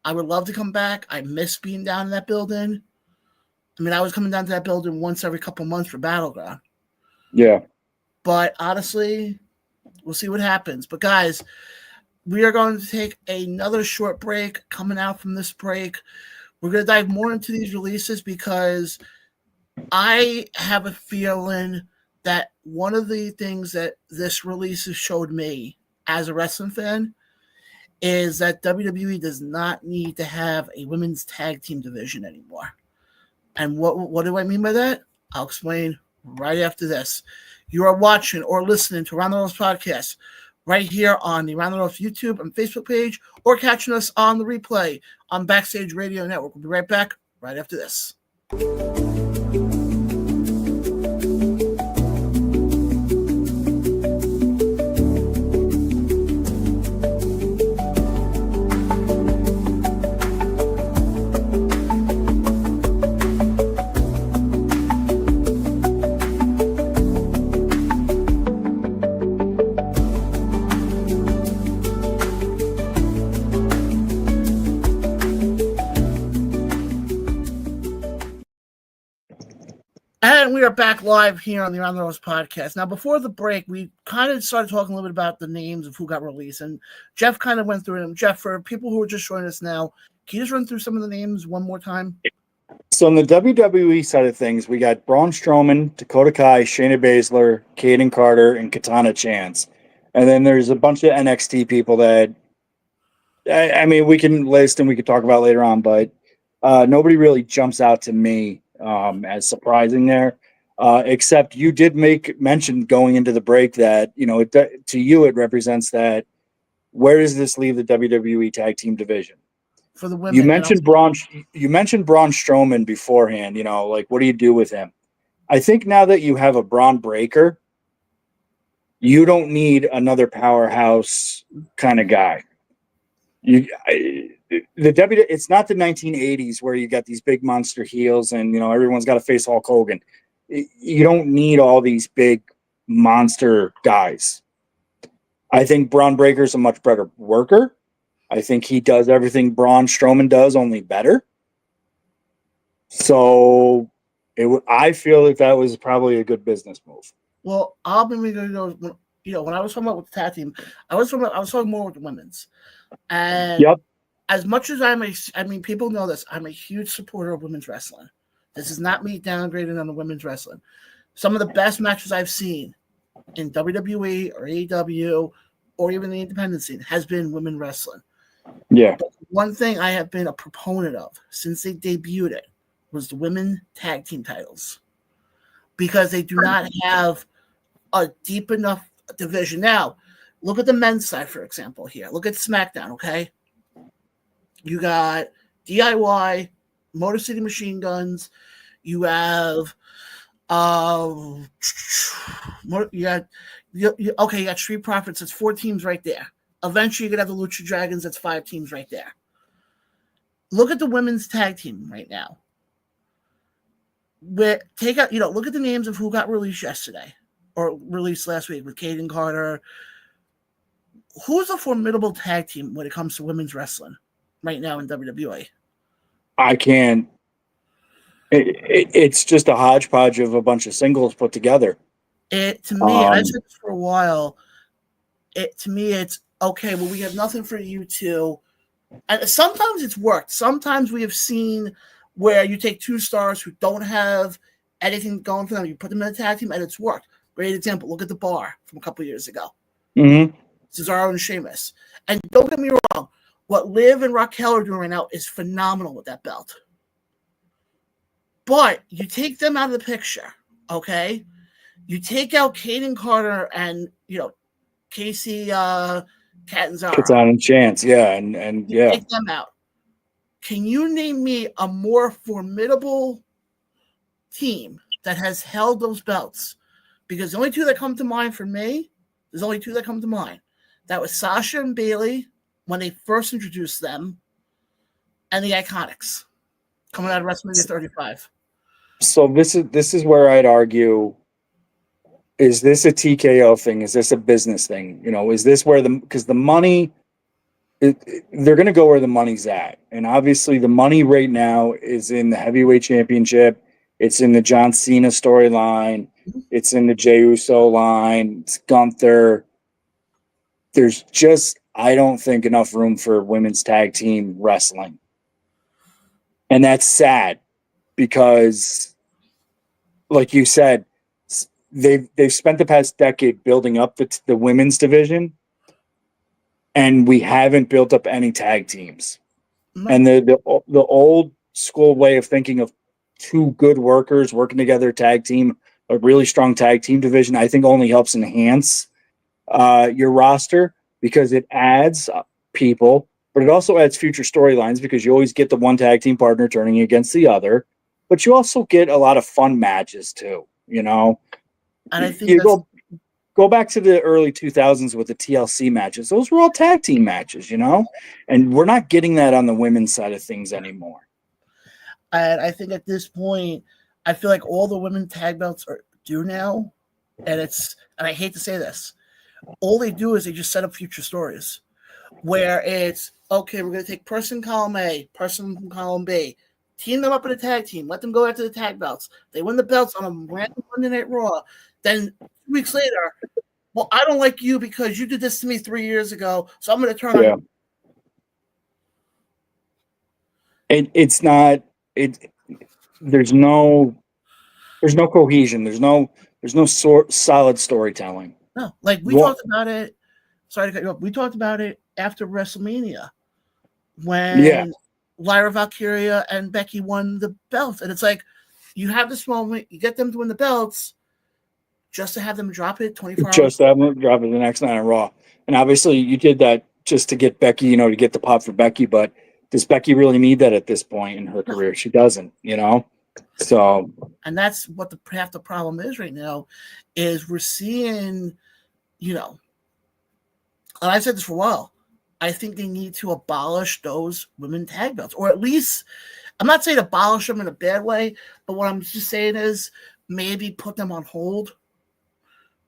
I would love to come back. I miss being down in that building. I mean, I was coming down to that building once every couple months for Battleground. Yeah. But honestly, we'll see what happens. But guys, we are going to take another short break. Coming out from this break, we're going to dive more into these releases because I have a feeling that one of the things that this release has showed me as a wrestling fan is that WWE does not need to have a women's tag team division anymore. And what do I mean by that? I'll explain right after this. You are watching or listening to Around the Ropes podcast right here on the Around the Ropes YouTube and Facebook page, or catching us on the replay on Backstage Radio Network. We'll be right back right after this. And we are back live here on the Around the Ropes podcast. Now, before the break, we kind of started talking a little bit about the names of who got released. And Jeff kind of went through them. Jeff, for people who are just joining us now, can you just run through some of the names one more time? So on the WWE side of things, we got Braun Strowman, Dakota Kai, Shayna Baszler, Kaden Carter, and Katana Chance. And then there's a bunch of NXT people that, I mean, we can list and we could talk about later on, but nobody really jumps out to me as surprising there, except you did make mention going into the break that, you know, to you it represents that where does this leave the WWE tag team division? for the women. You mentioned Braun Strowman beforehand. Like, what do you do with him? I think now that you have a Braun Breaker, you don't need another powerhouse kind of guy. It's not the 1980s where you got these big monster heels and everyone's got to face Hulk Hogan. You don't need all these big monster guys. I think Braun Breaker's a much better worker. I think he does everything Braun Strowman does, only better. So I feel that was probably a good business move. Well, I'll be going to when I was talking about with the tag team, I was talking more with the women's. And yep. As much as people know this, I'm a huge supporter of women's wrestling. This is not me downgrading on the women's wrestling. Some of the best matches I've seen in WWE or AEW or even the independent scene has been women wrestling. Yeah. But one thing I have been a proponent of since they debuted it was the women tag team titles, because they do not have a deep enough division. Now, look at the men's side, for example, here. Look at SmackDown, okay? You got DIY, Motor City Machine Guns. You have you got Street Profits. That's 4 teams right there. Eventually, you're going to have the Lucha Dragons. That's 5 teams right there. Look at the women's tag team right now. Look at the names of who got released yesterday or released last week with Kaden Carter. Who's a formidable tag team when it comes to women's wrestling right now in WWE? I can't. It's just a hodgepodge of a bunch of singles put together. To me, I've said this for a while. To me, it's okay. Well, we have nothing for you to. And sometimes it's worked. Sometimes we have seen where you take 2 stars who don't have anything going for them, you put them in a tag team, and it's worked. Great example. Look at the Bar from a couple of years ago. Mm-hmm. Cesaro and Sheamus. And don't get me wrong, what Liv and Raquel are doing right now is phenomenal with that belt. But you take them out of the picture, okay? You take out Kaden Carter and, Casey Catanzaro. It's on a chance, yeah, and yeah. Take them out. Can you name me a more formidable team that has held those belts? Because the only 2 that come to mind for me, there's only 2 that come to mind. That was Sasha and Bayley when they first introduced them, and the Iconics coming out of WrestleMania 35. So this is where I'd argue: is this a TKO thing? Is this a business thing? Is this where because the money? They're going to go where the money's at. And obviously the money right now is in the heavyweight championship. It's in the John Cena storyline. It's in the Jey Uso line. It's Gunther. There's just, I don't think, enough room for women's tag team wrestling. And that's sad because, like you said, they've spent the past decade building up the women's division. And we haven't built up any tag teams. No. And the old school way of thinking of 2 good workers working together, tag team, a really strong tag team division, I think only helps enhance your roster because it adds people, but it also adds future storylines because you always get the one tag team partner turning against the other, but you also get a lot of fun matches too, And I think Go back to the early 2000s with the TLC matches. Those were all tag team matches, And we're not getting that on the women's side of things anymore. And I think at this point, I feel like all the women tag belts are due now. And I hate to say this, all they do is they just set up future stories where it's, okay, we're going to take person column A, person from column B, team them up in a tag team, let them go after the tag belts. They win the belts on a random Monday Night Raw. Then 2 weeks later, well, I don't like you because you did this to me 3 years ago, so I'm going to turn on you. It's not. There's no cohesion. There's no solid storytelling. No, like we talked about it. Sorry to cut you off. We talked about it after WrestleMania when Lyra Valkyria and Becky won the belt, and it's like you have this moment, you get them to win the belts. Just to have them drop it 24 hours. Just to have them drop it the next night on Raw. And obviously you did that just to get Becky, to get the pop for Becky. But does Becky really need that at this point in her career? She doesn't, So, and that's what half the problem is right now, is we're seeing, and I've said this for a while, I think they need to abolish those women tag belts, or at least, I'm not saying abolish them in a bad way, but what I'm just saying is maybe put them on hold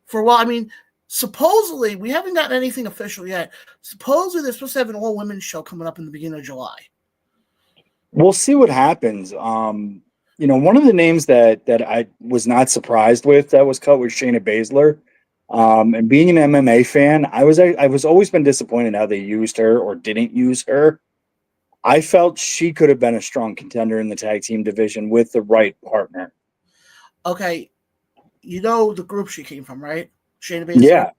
for a while. I mean, supposedly, we haven't gotten anything official yet. Supposedly, they're supposed to have an all-women show coming up in the beginning of July. We'll see what happens. One of the names that I was not surprised with that was cut was Shayna Baszler. And being an MMA fan, I was always been disappointed how they used her or didn't use her. I felt she could have been a strong contender in the tag team division with the right partner. Okay, you know the group she came from, right? Shayna Baszler? Yeah.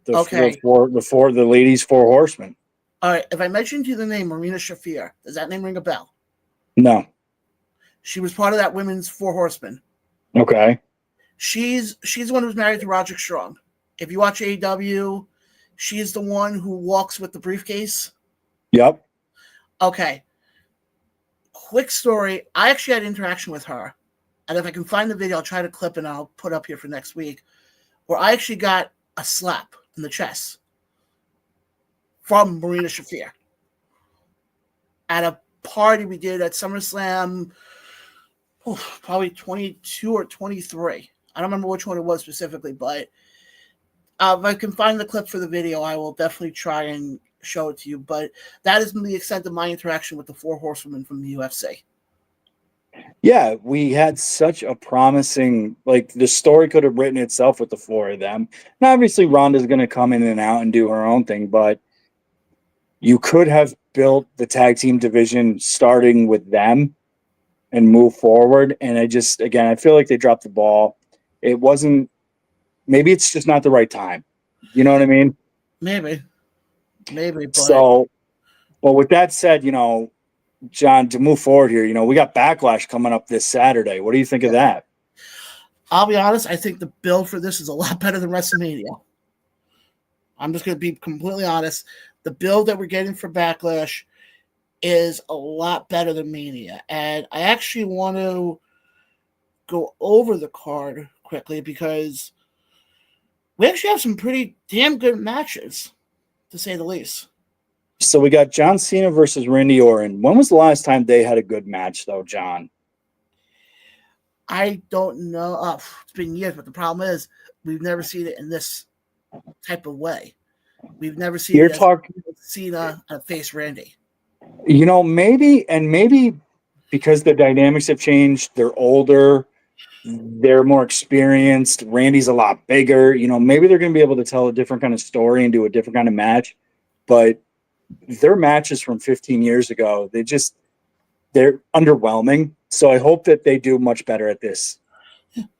Okay. The ladies' four horsemen. All right, if I mentioned to you the name Marina Shafir, does that name ring a bell? No. She was part of that women's four horsemen. Okay. She's the one who's married to Roderick Strong. If you watch AEW, she's the one who walks with the briefcase. Yep. Okay. Quick story. I actually had interaction with her. And if I can find the video, I'll try to clip and I'll put up here for next week, where I actually got a slap in the chest from Marina Shafir at a party we did at SummerSlam, probably 22 or 23. I don't remember which one it was specifically, but if I can find the clip for the video, I will definitely try and show it to you. But that is the extent of my interaction with the four horsewomen from the UFC. Yeah, we had such a promising, the story could have written itself with the four of them. And obviously Ronda's going to come in and out and do her own thing, but you could have built the tag team division starting with them and move forward. And I feel like they dropped the ball. It wasn't, maybe it's just not the right time. You know what I mean? Maybe. But So, but with that said, John, to move forward here, we got Backlash coming up this Saturday. What do you think of that? I'll be honest, I think the build for this is a lot better than WrestleMania. I'm just going to be completely honest. The build that we're getting for Backlash is a lot better than Mania. And I actually want to go over the card quickly because we actually have some pretty damn good matches, to say the least. So we got John Cena versus Randy Orton. When was the last time they had a good match, though, John? I don't know. It's been years, but the problem is we've never seen it in this type of way. We've never seen Cena face Randy. Maybe because the dynamics have changed, they're older, they're more experienced. Randy's a lot bigger. Maybe they're going to be able to tell a different kind of story and do a different kind of match. But their matches from 15 years ago, they're underwhelming. So I hope that they do much better at this.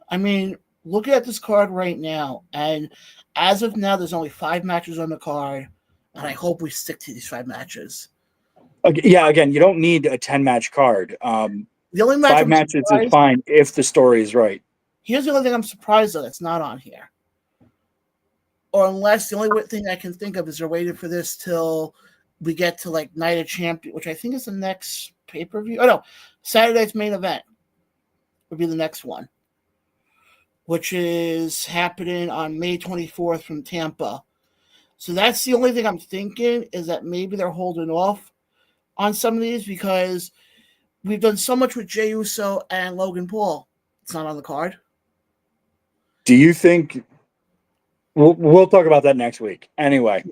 I mean, look at this card right now. And as of now, there's only 5 matches on the card. And I hope we stick to these 5 matches. Yeah, again, you don't need a 10-match card. The only match 5 matches is fine if the story is right. Here's the only thing I'm surprised that it's not on here. Or unless the only thing I can think of is they're waiting for this till we get to Night of Champions, which I think is the next pay-per-view. Oh, no. Saturday's main event would be the next one, which is happening on May 24th from Tampa. So that's the only thing I'm thinking is that maybe they're holding off on some of these because we've done so much with Jey Uso and Logan Paul. It's not on the card. Do you think we'll talk about that next week? Anyway,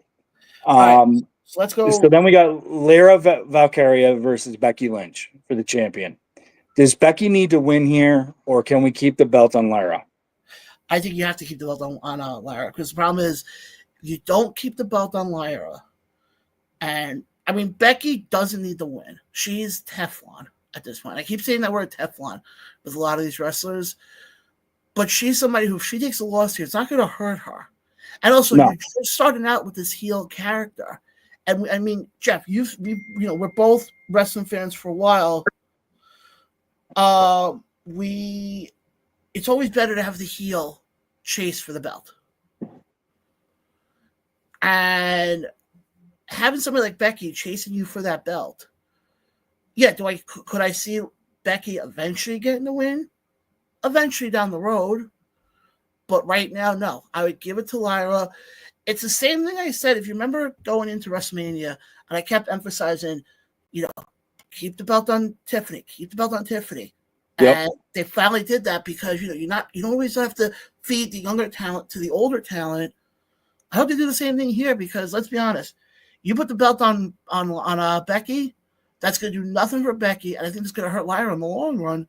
right, so let's go. So then we got Lyra Valkyria versus Becky Lynch for the champion. Does Becky need to win here, or can we keep the belt on Lyra? I think you have to keep the belt on Lyra because the problem is you don't keep the belt on Lyra, and I mean Becky doesn't need to win. She's Teflon at this point. I keep saying that word Teflon with a lot of these wrestlers, but she's somebody who if she takes a loss here, it's not going to hurt her. And also, you're starting out with this heel character, and I mean, Jeff, we're both wrestling fans for a while. It's always better to have the heel chase for the belt, and having somebody like Becky chasing you for that belt Yeah, could I see Becky eventually getting the win? Eventually down the road. But right now, no. I would give it to Lyra. It's the same thing I said. If you remember going into WrestleMania, and I kept emphasizing, keep the belt on Tiffany. Keep the belt on Tiffany. Yep. And they finally did that because, you don't always have to feed the younger talent to the older talent. I hope they do the same thing here because, let's be honest, you put the belt on Becky, that's going to do nothing for Becky, and I think it's going to hurt Lyra in the long run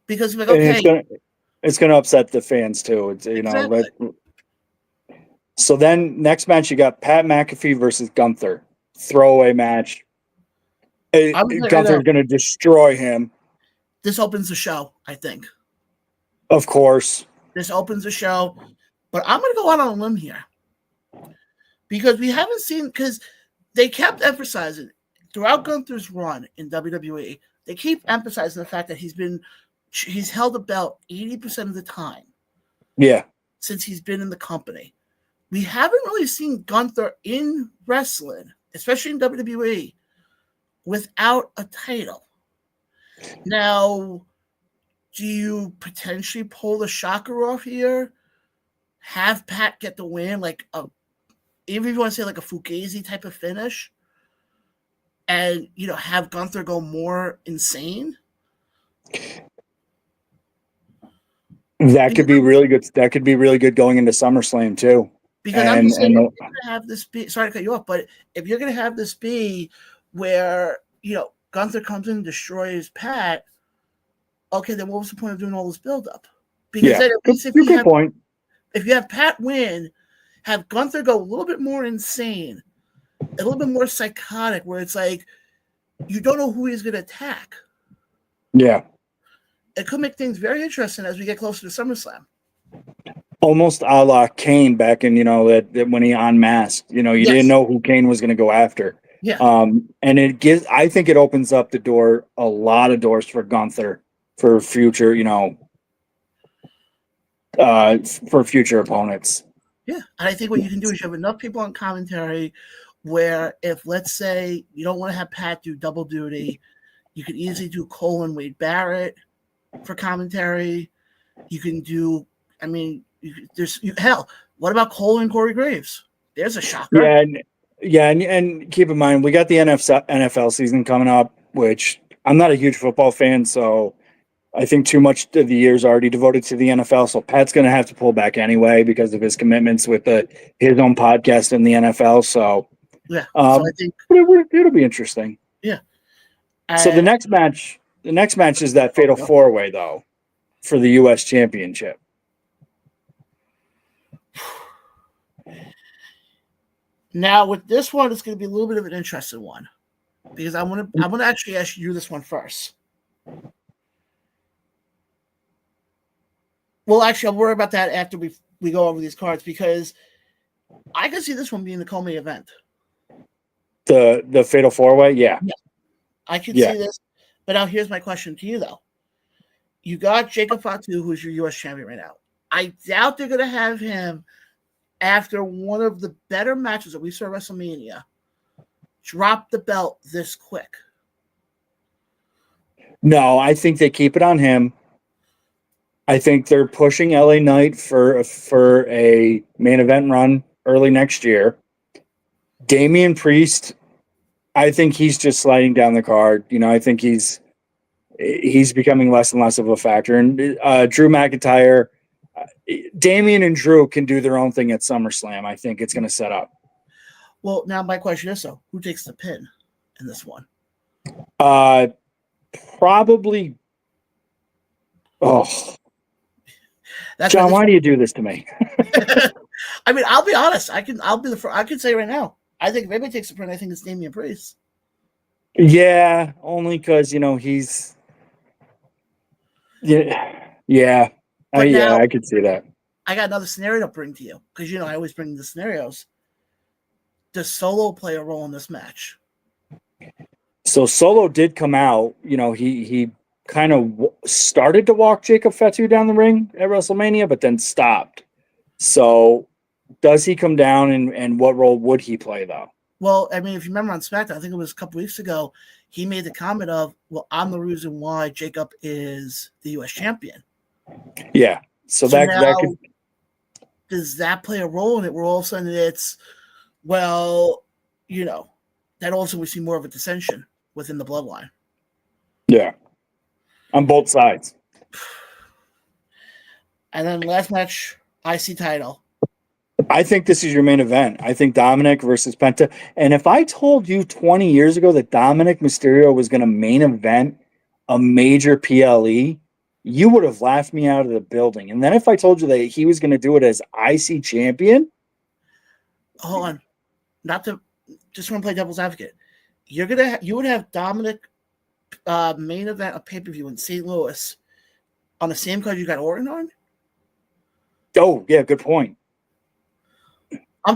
because, like, okay. It's going to upset the fans, too. It's, Exactly. So then next match, you got Pat McAfee versus Gunther. Throwaway match. Gunther's going to destroy him. This opens the show, I think. Of course. This opens the show. But I'm going to go out on a limb here. Because we haven't seen, because they kept emphasizing throughout Gunther's run in WWE, they keep emphasizing the fact that he's held a belt 80% of the time. Yeah. Since he's been in the company. We haven't really seen Gunther in wrestling, especially in WWE, without a title. Now, do you potentially pull the shocker off here? Have Pat get the win, even if you want to say like a Fugazi type of finish, and have Gunther go more insane? That could be really good. That could be really good going into SummerSlam too. Because I'm just saying, if you're going to have this be, sorry to cut you off, but if you're going to have this be where, Gunther comes in and destroys Pat, okay, then what was the point of doing all this buildup? Because then at least if you have Pat win, have Gunther go a little bit more insane, a little bit more psychotic, where it's like you don't know who he's going to attack. Yeah. It could make things very interesting as we get closer to SummerSlam. Almost a la Kane back in, that when he unmasked, you didn't know who Kane was going to go after. Yeah. And I think it opens up a lot of doors for Gunther for future, for future opponents. Yeah. And I think what you can do is you have enough people on commentary where if, let's say, you don't want to have Pat do double duty, you could easily do Cole and Wade Barrett for commentary. You can do, hell, what about Cole and Corey Graves? There's a shocker. And keep in mind, we got the NFL season coming up, which I'm not a huge football fan, so I think too much of the year's already devoted to the NFL. So Pat's going to have to pull back anyway because of his commitments with his own podcast in the NFL. So yeah, so I think it'll be interesting. Yeah. So the next match is that fatal four-way though for the U.S. Championship. Now with this one, it's going to be a little bit of an interesting one because I want to actually ask you this one first. Well, actually, I'll worry about that after we go over these cards because I can see this one being the co-main event. The fatal four-way, yeah. I can see this. But now here's my question to you, though. You got Jacob Fatu, who's your U.S. champion right now. I doubt they're going to have him after one of the better matches that we saw at WrestleMania drop the belt this quick. No, I think they keep it on him. I think they're pushing LA Knight for a main event run early next year. Damian Priest, I think he's just sliding down the card. I think he's becoming less and less of a factor. And Drew McIntyre, Damian and Drew can do their own thing at SummerSlam. I think it's going to set up. Well, now my question is, so who takes the pin in this one? Probably. Oh, John, why do you do this to me? I'll be honest. I can say right now. I think if anybody takes the pin, I think it's Damian Priest. Yeah, only because he's. Yeah. I could see that. I got another scenario to bring to you because I always bring the scenarios. Does Solo play a role in this match? So Solo did come out. He kind of started to walk Jacob Fatu down the ring at WrestleMania, but then stopped. So does he come down and what role would he play though? Well, I mean, if you remember on SmackDown, I think it was a couple weeks ago, he made the comment of, "Well, I'm the reason why Jacob is the U.S. champion." Yeah. So So that now, could, does that play a role in it? Where all of a sudden it's, well, that also we see more of a dissension within the bloodline. yeah, on both sides. And then last match, IC title. I think this is your main event. I think Dominic versus Penta. And if I told you 20 years ago that Dominic Mysterio was going to main event a major PLE, you would have laughed me out of the building. And then if I told you that he was going to do it as IC champion, Hold on, just want to play devil's advocate. You would have Dominic main event a pay per view in St. Louis on the same card you got Orton on. oh yeah, good point. I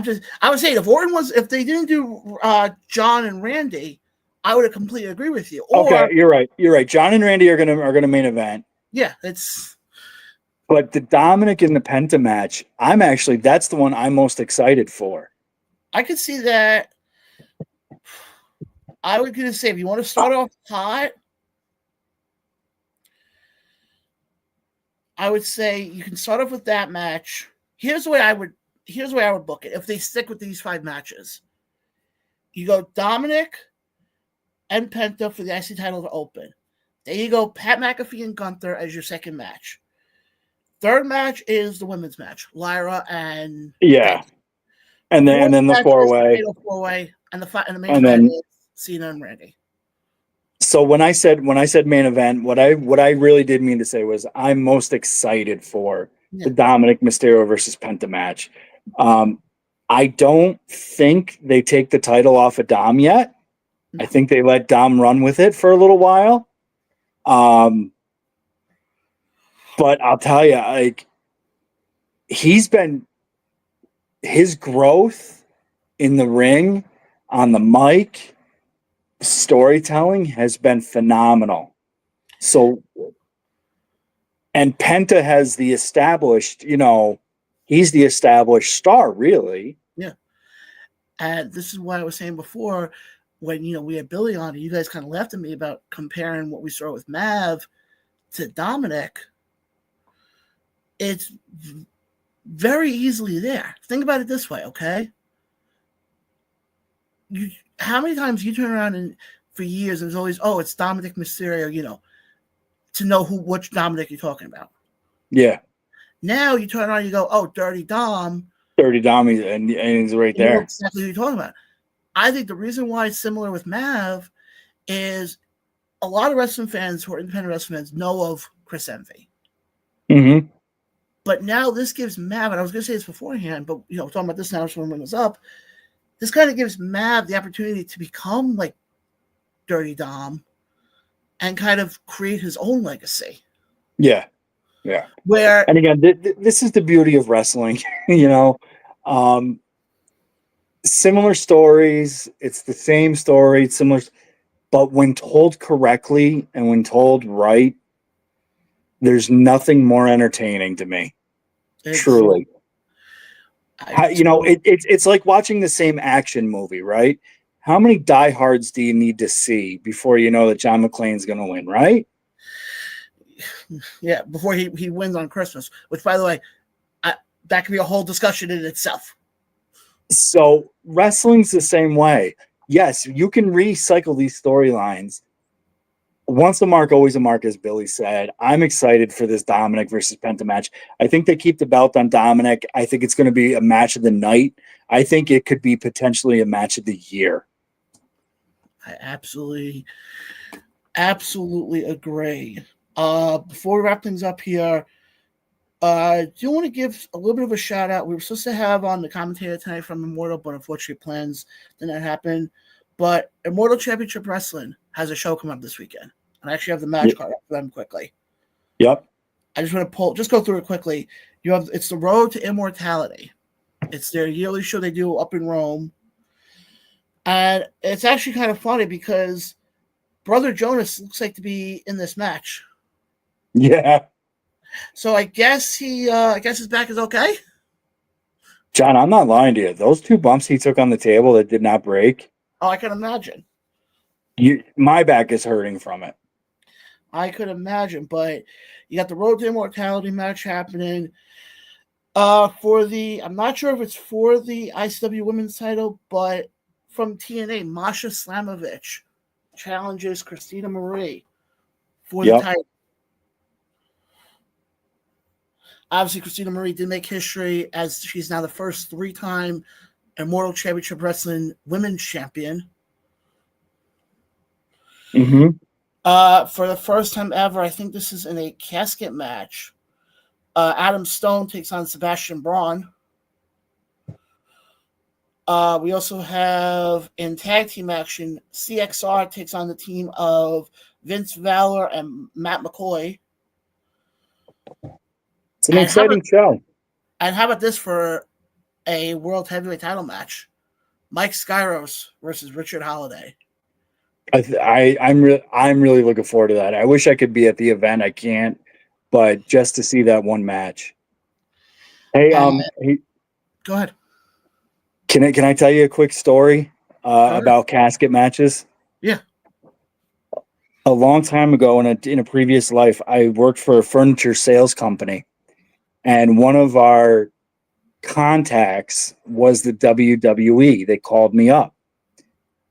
would say if they didn't do John and Randy, I would have completely agree with you. Or, Okay, you're right. You're right. John and Randy are gonna main event. Yeah, but the Dominic and the Penta match, that's the one I'm most excited for. I could see that. I would gonna say if you want to start off hot, I would say you can start off with that match. Here's the way I would book it. If they stick with these 5 matches, you go Dominic and Penta for the IC title to open. Then you go Pat McAfee and Gunther as your second match. Third match is the women's match, Lyra and Yeah, and then the 4-way, and the main event is Cena and Randy. So when I said main event, what I really did mean to say was I'm most excited for the Dominic Mysterio versus Penta match. I don't think they take the title off of Dom yet. I think they let Dom run with it for a little while. But I'll tell you, like, his growth in the ring, on the mic, storytelling has been phenomenal. So, and Penta has the established, he's the established star, really. Yeah. And this is what I was saying before when, we had Billy on, and you guys kind of laughed at me about comparing what we saw with Mav to Dominic. It's very easily there. Think about it this way, okay? How many times you turn around and for years and it's always, it's Dominic Mysterio, to know which Dominic you're talking about. Yeah. Now you turn around and you go, Dirty Dom. Dirty Dom, and he's right there. You know exactly who you're talking about. I think the reason why it's similar with Mav is a lot of wrestling fans who are independent wrestling fans know of Chris Envy. Mm-hmm. But now this gives Mav, and I was going to say this beforehand, but talking about this now, so when bring this up, this kind of gives Mav the opportunity to become like Dirty Dom and kind of create his own legacy. Yeah. Yeah. Where, and again, this is the beauty of wrestling, similar stories. It's the same story, similar, but when told correctly and when told right, there's nothing more entertaining to me. Truly. It's like watching the same action movie, right? How many diehards do you need to see before you know that John McClane's going to win, right? Yeah, before he wins on Christmas, which, by the way, that could be a whole discussion in itself. So wrestling's the same way. Yes, you can recycle these storylines. Once a mark, always a mark, as Billy said. I'm excited for this Dominic versus Penta match. I think they keep the belt on Dominic. I think it's going to be a match of the night. I think it could be potentially a match of the year. I absolutely agree. Before we wrap things up here, I do want to give a little bit of a shout out. We were supposed to have on the commentator tonight from Immortal, but unfortunately plans did not happen. But Immortal Championship Wrestling has a show coming up this weekend. And I actually have the match card for them quickly. Yep. I just want to just go through it quickly. It's the Road to Immortality. It's their yearly show they do up in Rome. And it's actually kind of funny because Brother Jonas looks like to be in this match. Yeah. So I guess his back is okay. John, I'm not lying to you. Those 2 bumps he took on the table that did not break, Oh, I can imagine. my back is hurting from it. I could imagine, but you got the Road to Immortality match happening. I'm not sure if it's for the ICW Women's title, but from TNA, Masha Slamovich challenges Christina Marie for the title. Obviously, Christina Marie did make history as she's now the first 3-time Immortal Championship Wrestling Women's Champion. Mm-hmm. For the first time ever, I think this is in a casket match. Adam Stone takes on Sebastian Braun. We also have in tag team action, CXR takes on the team of Vince Valor and Matt McCoy. It's an exciting show. And how about this for a World Heavyweight title match? Mike Skyros versus Richard Holiday. I'm really looking forward to that. I wish I could be at the event. I can't, but just to see that one match. Hey, go ahead. Can I tell you a quick story about casket matches? Yeah. A long time ago in a previous life, I worked for a furniture sales company, and one of our contacts was the WWE. They called me up,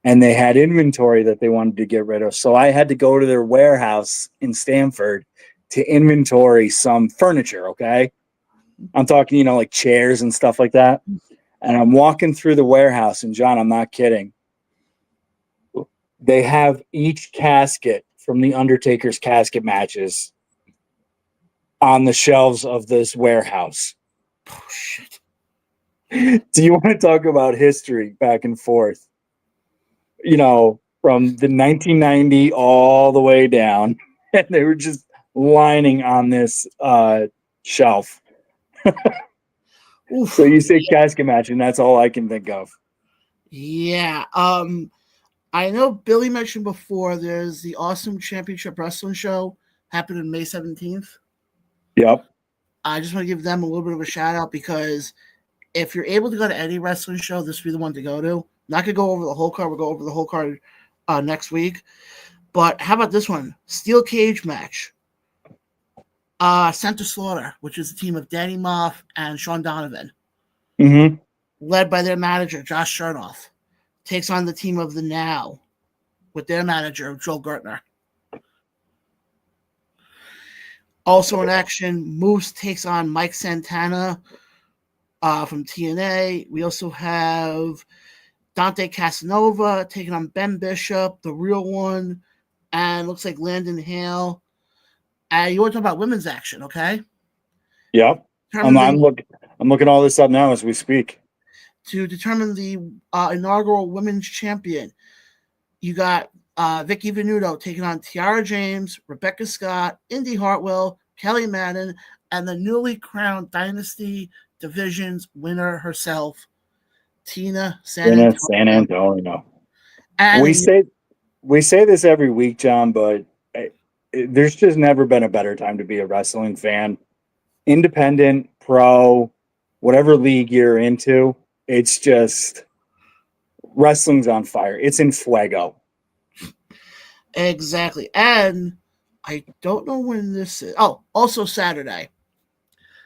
and they had inventory that they wanted to get rid of. So I had to go to their warehouse in Stamford to inventory some furniture, okay? I'm talking, like chairs and stuff like that. And I'm walking through the warehouse, and John, I'm not kidding. They have each casket from the Undertaker's casket matches on the shelves of this warehouse. Oh, shit. Do you want to talk about history back and forth? From the 1990 all the way down, and they were just lining on this shelf. So you say casket match, and that's all I can think of. Yeah. I know Billy mentioned before there's the Awesome Championship Wrestling show happening May 17th. Yep. I just want to give them a little bit of a shout out because if you're able to go to any wrestling show, this would be the one to go to. Not going to go over the whole card. We'll go over the whole card next week. But how about this one? Steel cage match. Center Slaughter, which is a team of Danny Moff and Sean Donovan. Mm-hmm. Led by their manager, Josh Chernoff. Takes on the team of the Now with their manager, Joel Gertner. Also in action, Moose takes on Mike Santana from TNA. We also have Dante Casanova taking on Ben Bishop, the real one, and looks like Landon Hale. You want to talk about women's action, okay? Yep. I'm looking all this up now as we speak. To determine the inaugural women's champion, you got Vicky Venuto taking on Tiara James, Rebecca Scott, Indy Hartwell, Kelly Madden, and the newly crowned Dynasty Division's winner herself, Tina San Antonio. And we say this every week, John, but there's just never been a better time to be a wrestling fan. Independent, pro, whatever league you're into, it's just wrestling's on fire. It's in fuego. Exactly. And I don't know when this is. Oh, also Saturday,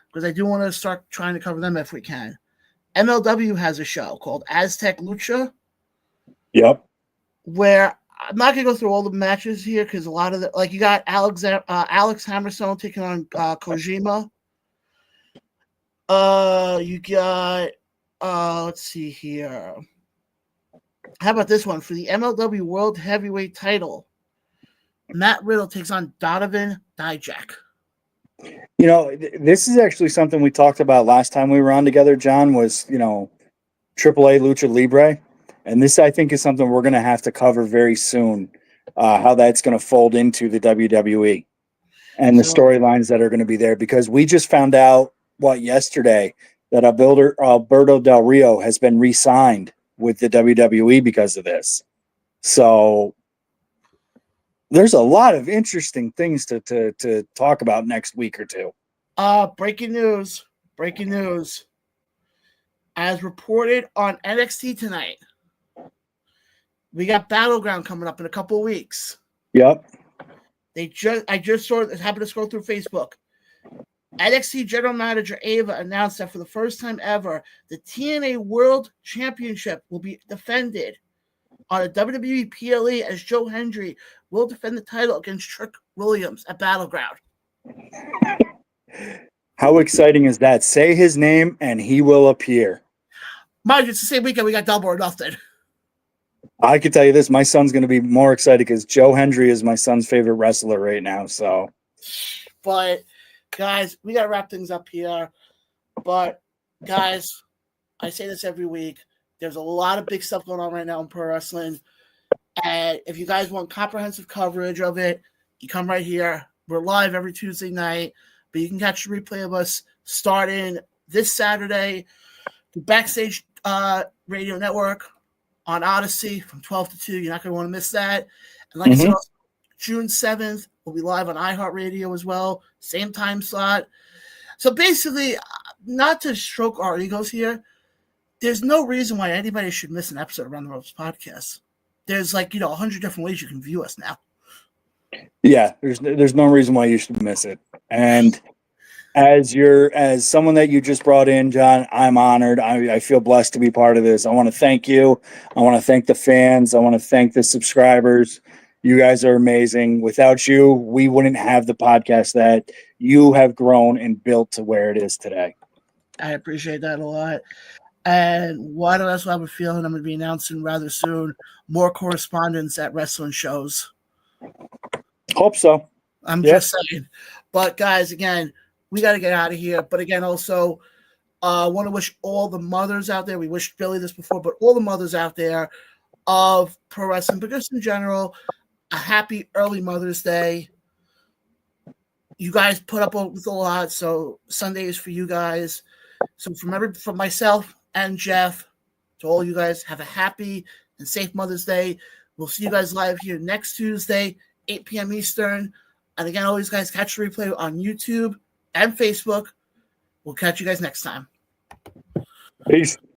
because I do want to start trying to cover them if we can. MLW has a show called Aztec Lucha. Yep. Where I'm not going to go through all the matches here because a lot of you got Alex Hammerstone taking on Kojima. You got, let's see here. How about this one? For the MLW World Heavyweight title, Matt Riddle takes on Donovan Dijak. This is actually something we talked about last time we were on together, John, was, AAA Lucha Libre. And this, I think, is something we're going to have to cover very soon, how that's going to fold into the WWE and the storylines that are going to be there. Because we just found out, yesterday, that Alberto Del Rio has been re-signed with the WWE because of this. So there's a lot of interesting things to talk about next week or two. Breaking news. as reported on NXT tonight, we got Battleground coming up in a couple of weeks. Yep. I just saw it, happened to scroll through Facebook. NXT General Manager Ava announced that for the first time ever, the TNA World Championship will be defended on a WWE PLE as Joe Hendry will defend the title against Trick Williams at Battleground. How exciting is that? Say his name and he will appear. Mind you, it's the same weekend we got Double or Nothing. I can tell you this, my son's going to be more excited because Joe Hendry is my son's favorite wrestler right now. So, but guys, we got to wrap things up here. But guys, I say this every week. There's a lot of big stuff going on right now in pro wrestling. And if you guys want comprehensive coverage of it, you come right here. We're live every Tuesday night, but you can catch the replay of us starting this Saturday, the Backstage Radio Network on Odyssey from 12 to 2. You're not going to want to miss that. And like I said, also, June 7th, we'll be live on iHeartRadio as well. Same time slot. So basically, not to stroke our egos here, there's no reason why anybody should miss an episode of Around the Ropes podcast. There's 100 different ways you can view us now. Yeah, there's no reason why you should miss it. And as someone that you just brought in, John, I'm honored. I feel blessed to be part of this. I want to thank you. I want to thank the fans. I want to thank the subscribers. You guys are amazing. Without you, we wouldn't have the podcast that you have grown and built to where it is today. I appreciate that a lot. And what else I have a feeling I'm going to be announcing rather soon more correspondence at wrestling shows. Hope so. I'm just saying. But guys, again, we got to get out of here. But again, also, I want to wish all the mothers out there. We wished Billy this before, but all the mothers out there of pro wrestling, but just in general, a happy early Mother's Day. You guys put up with a lot, so Sunday is for you guys. So from myself and Jeff to all you guys, have a happy and safe Mother's Day. We'll see you guys live here next Tuesday, 8 p.m. Eastern. And again, always guys, catch the replay on YouTube and Facebook. We'll catch you guys next time. Peace.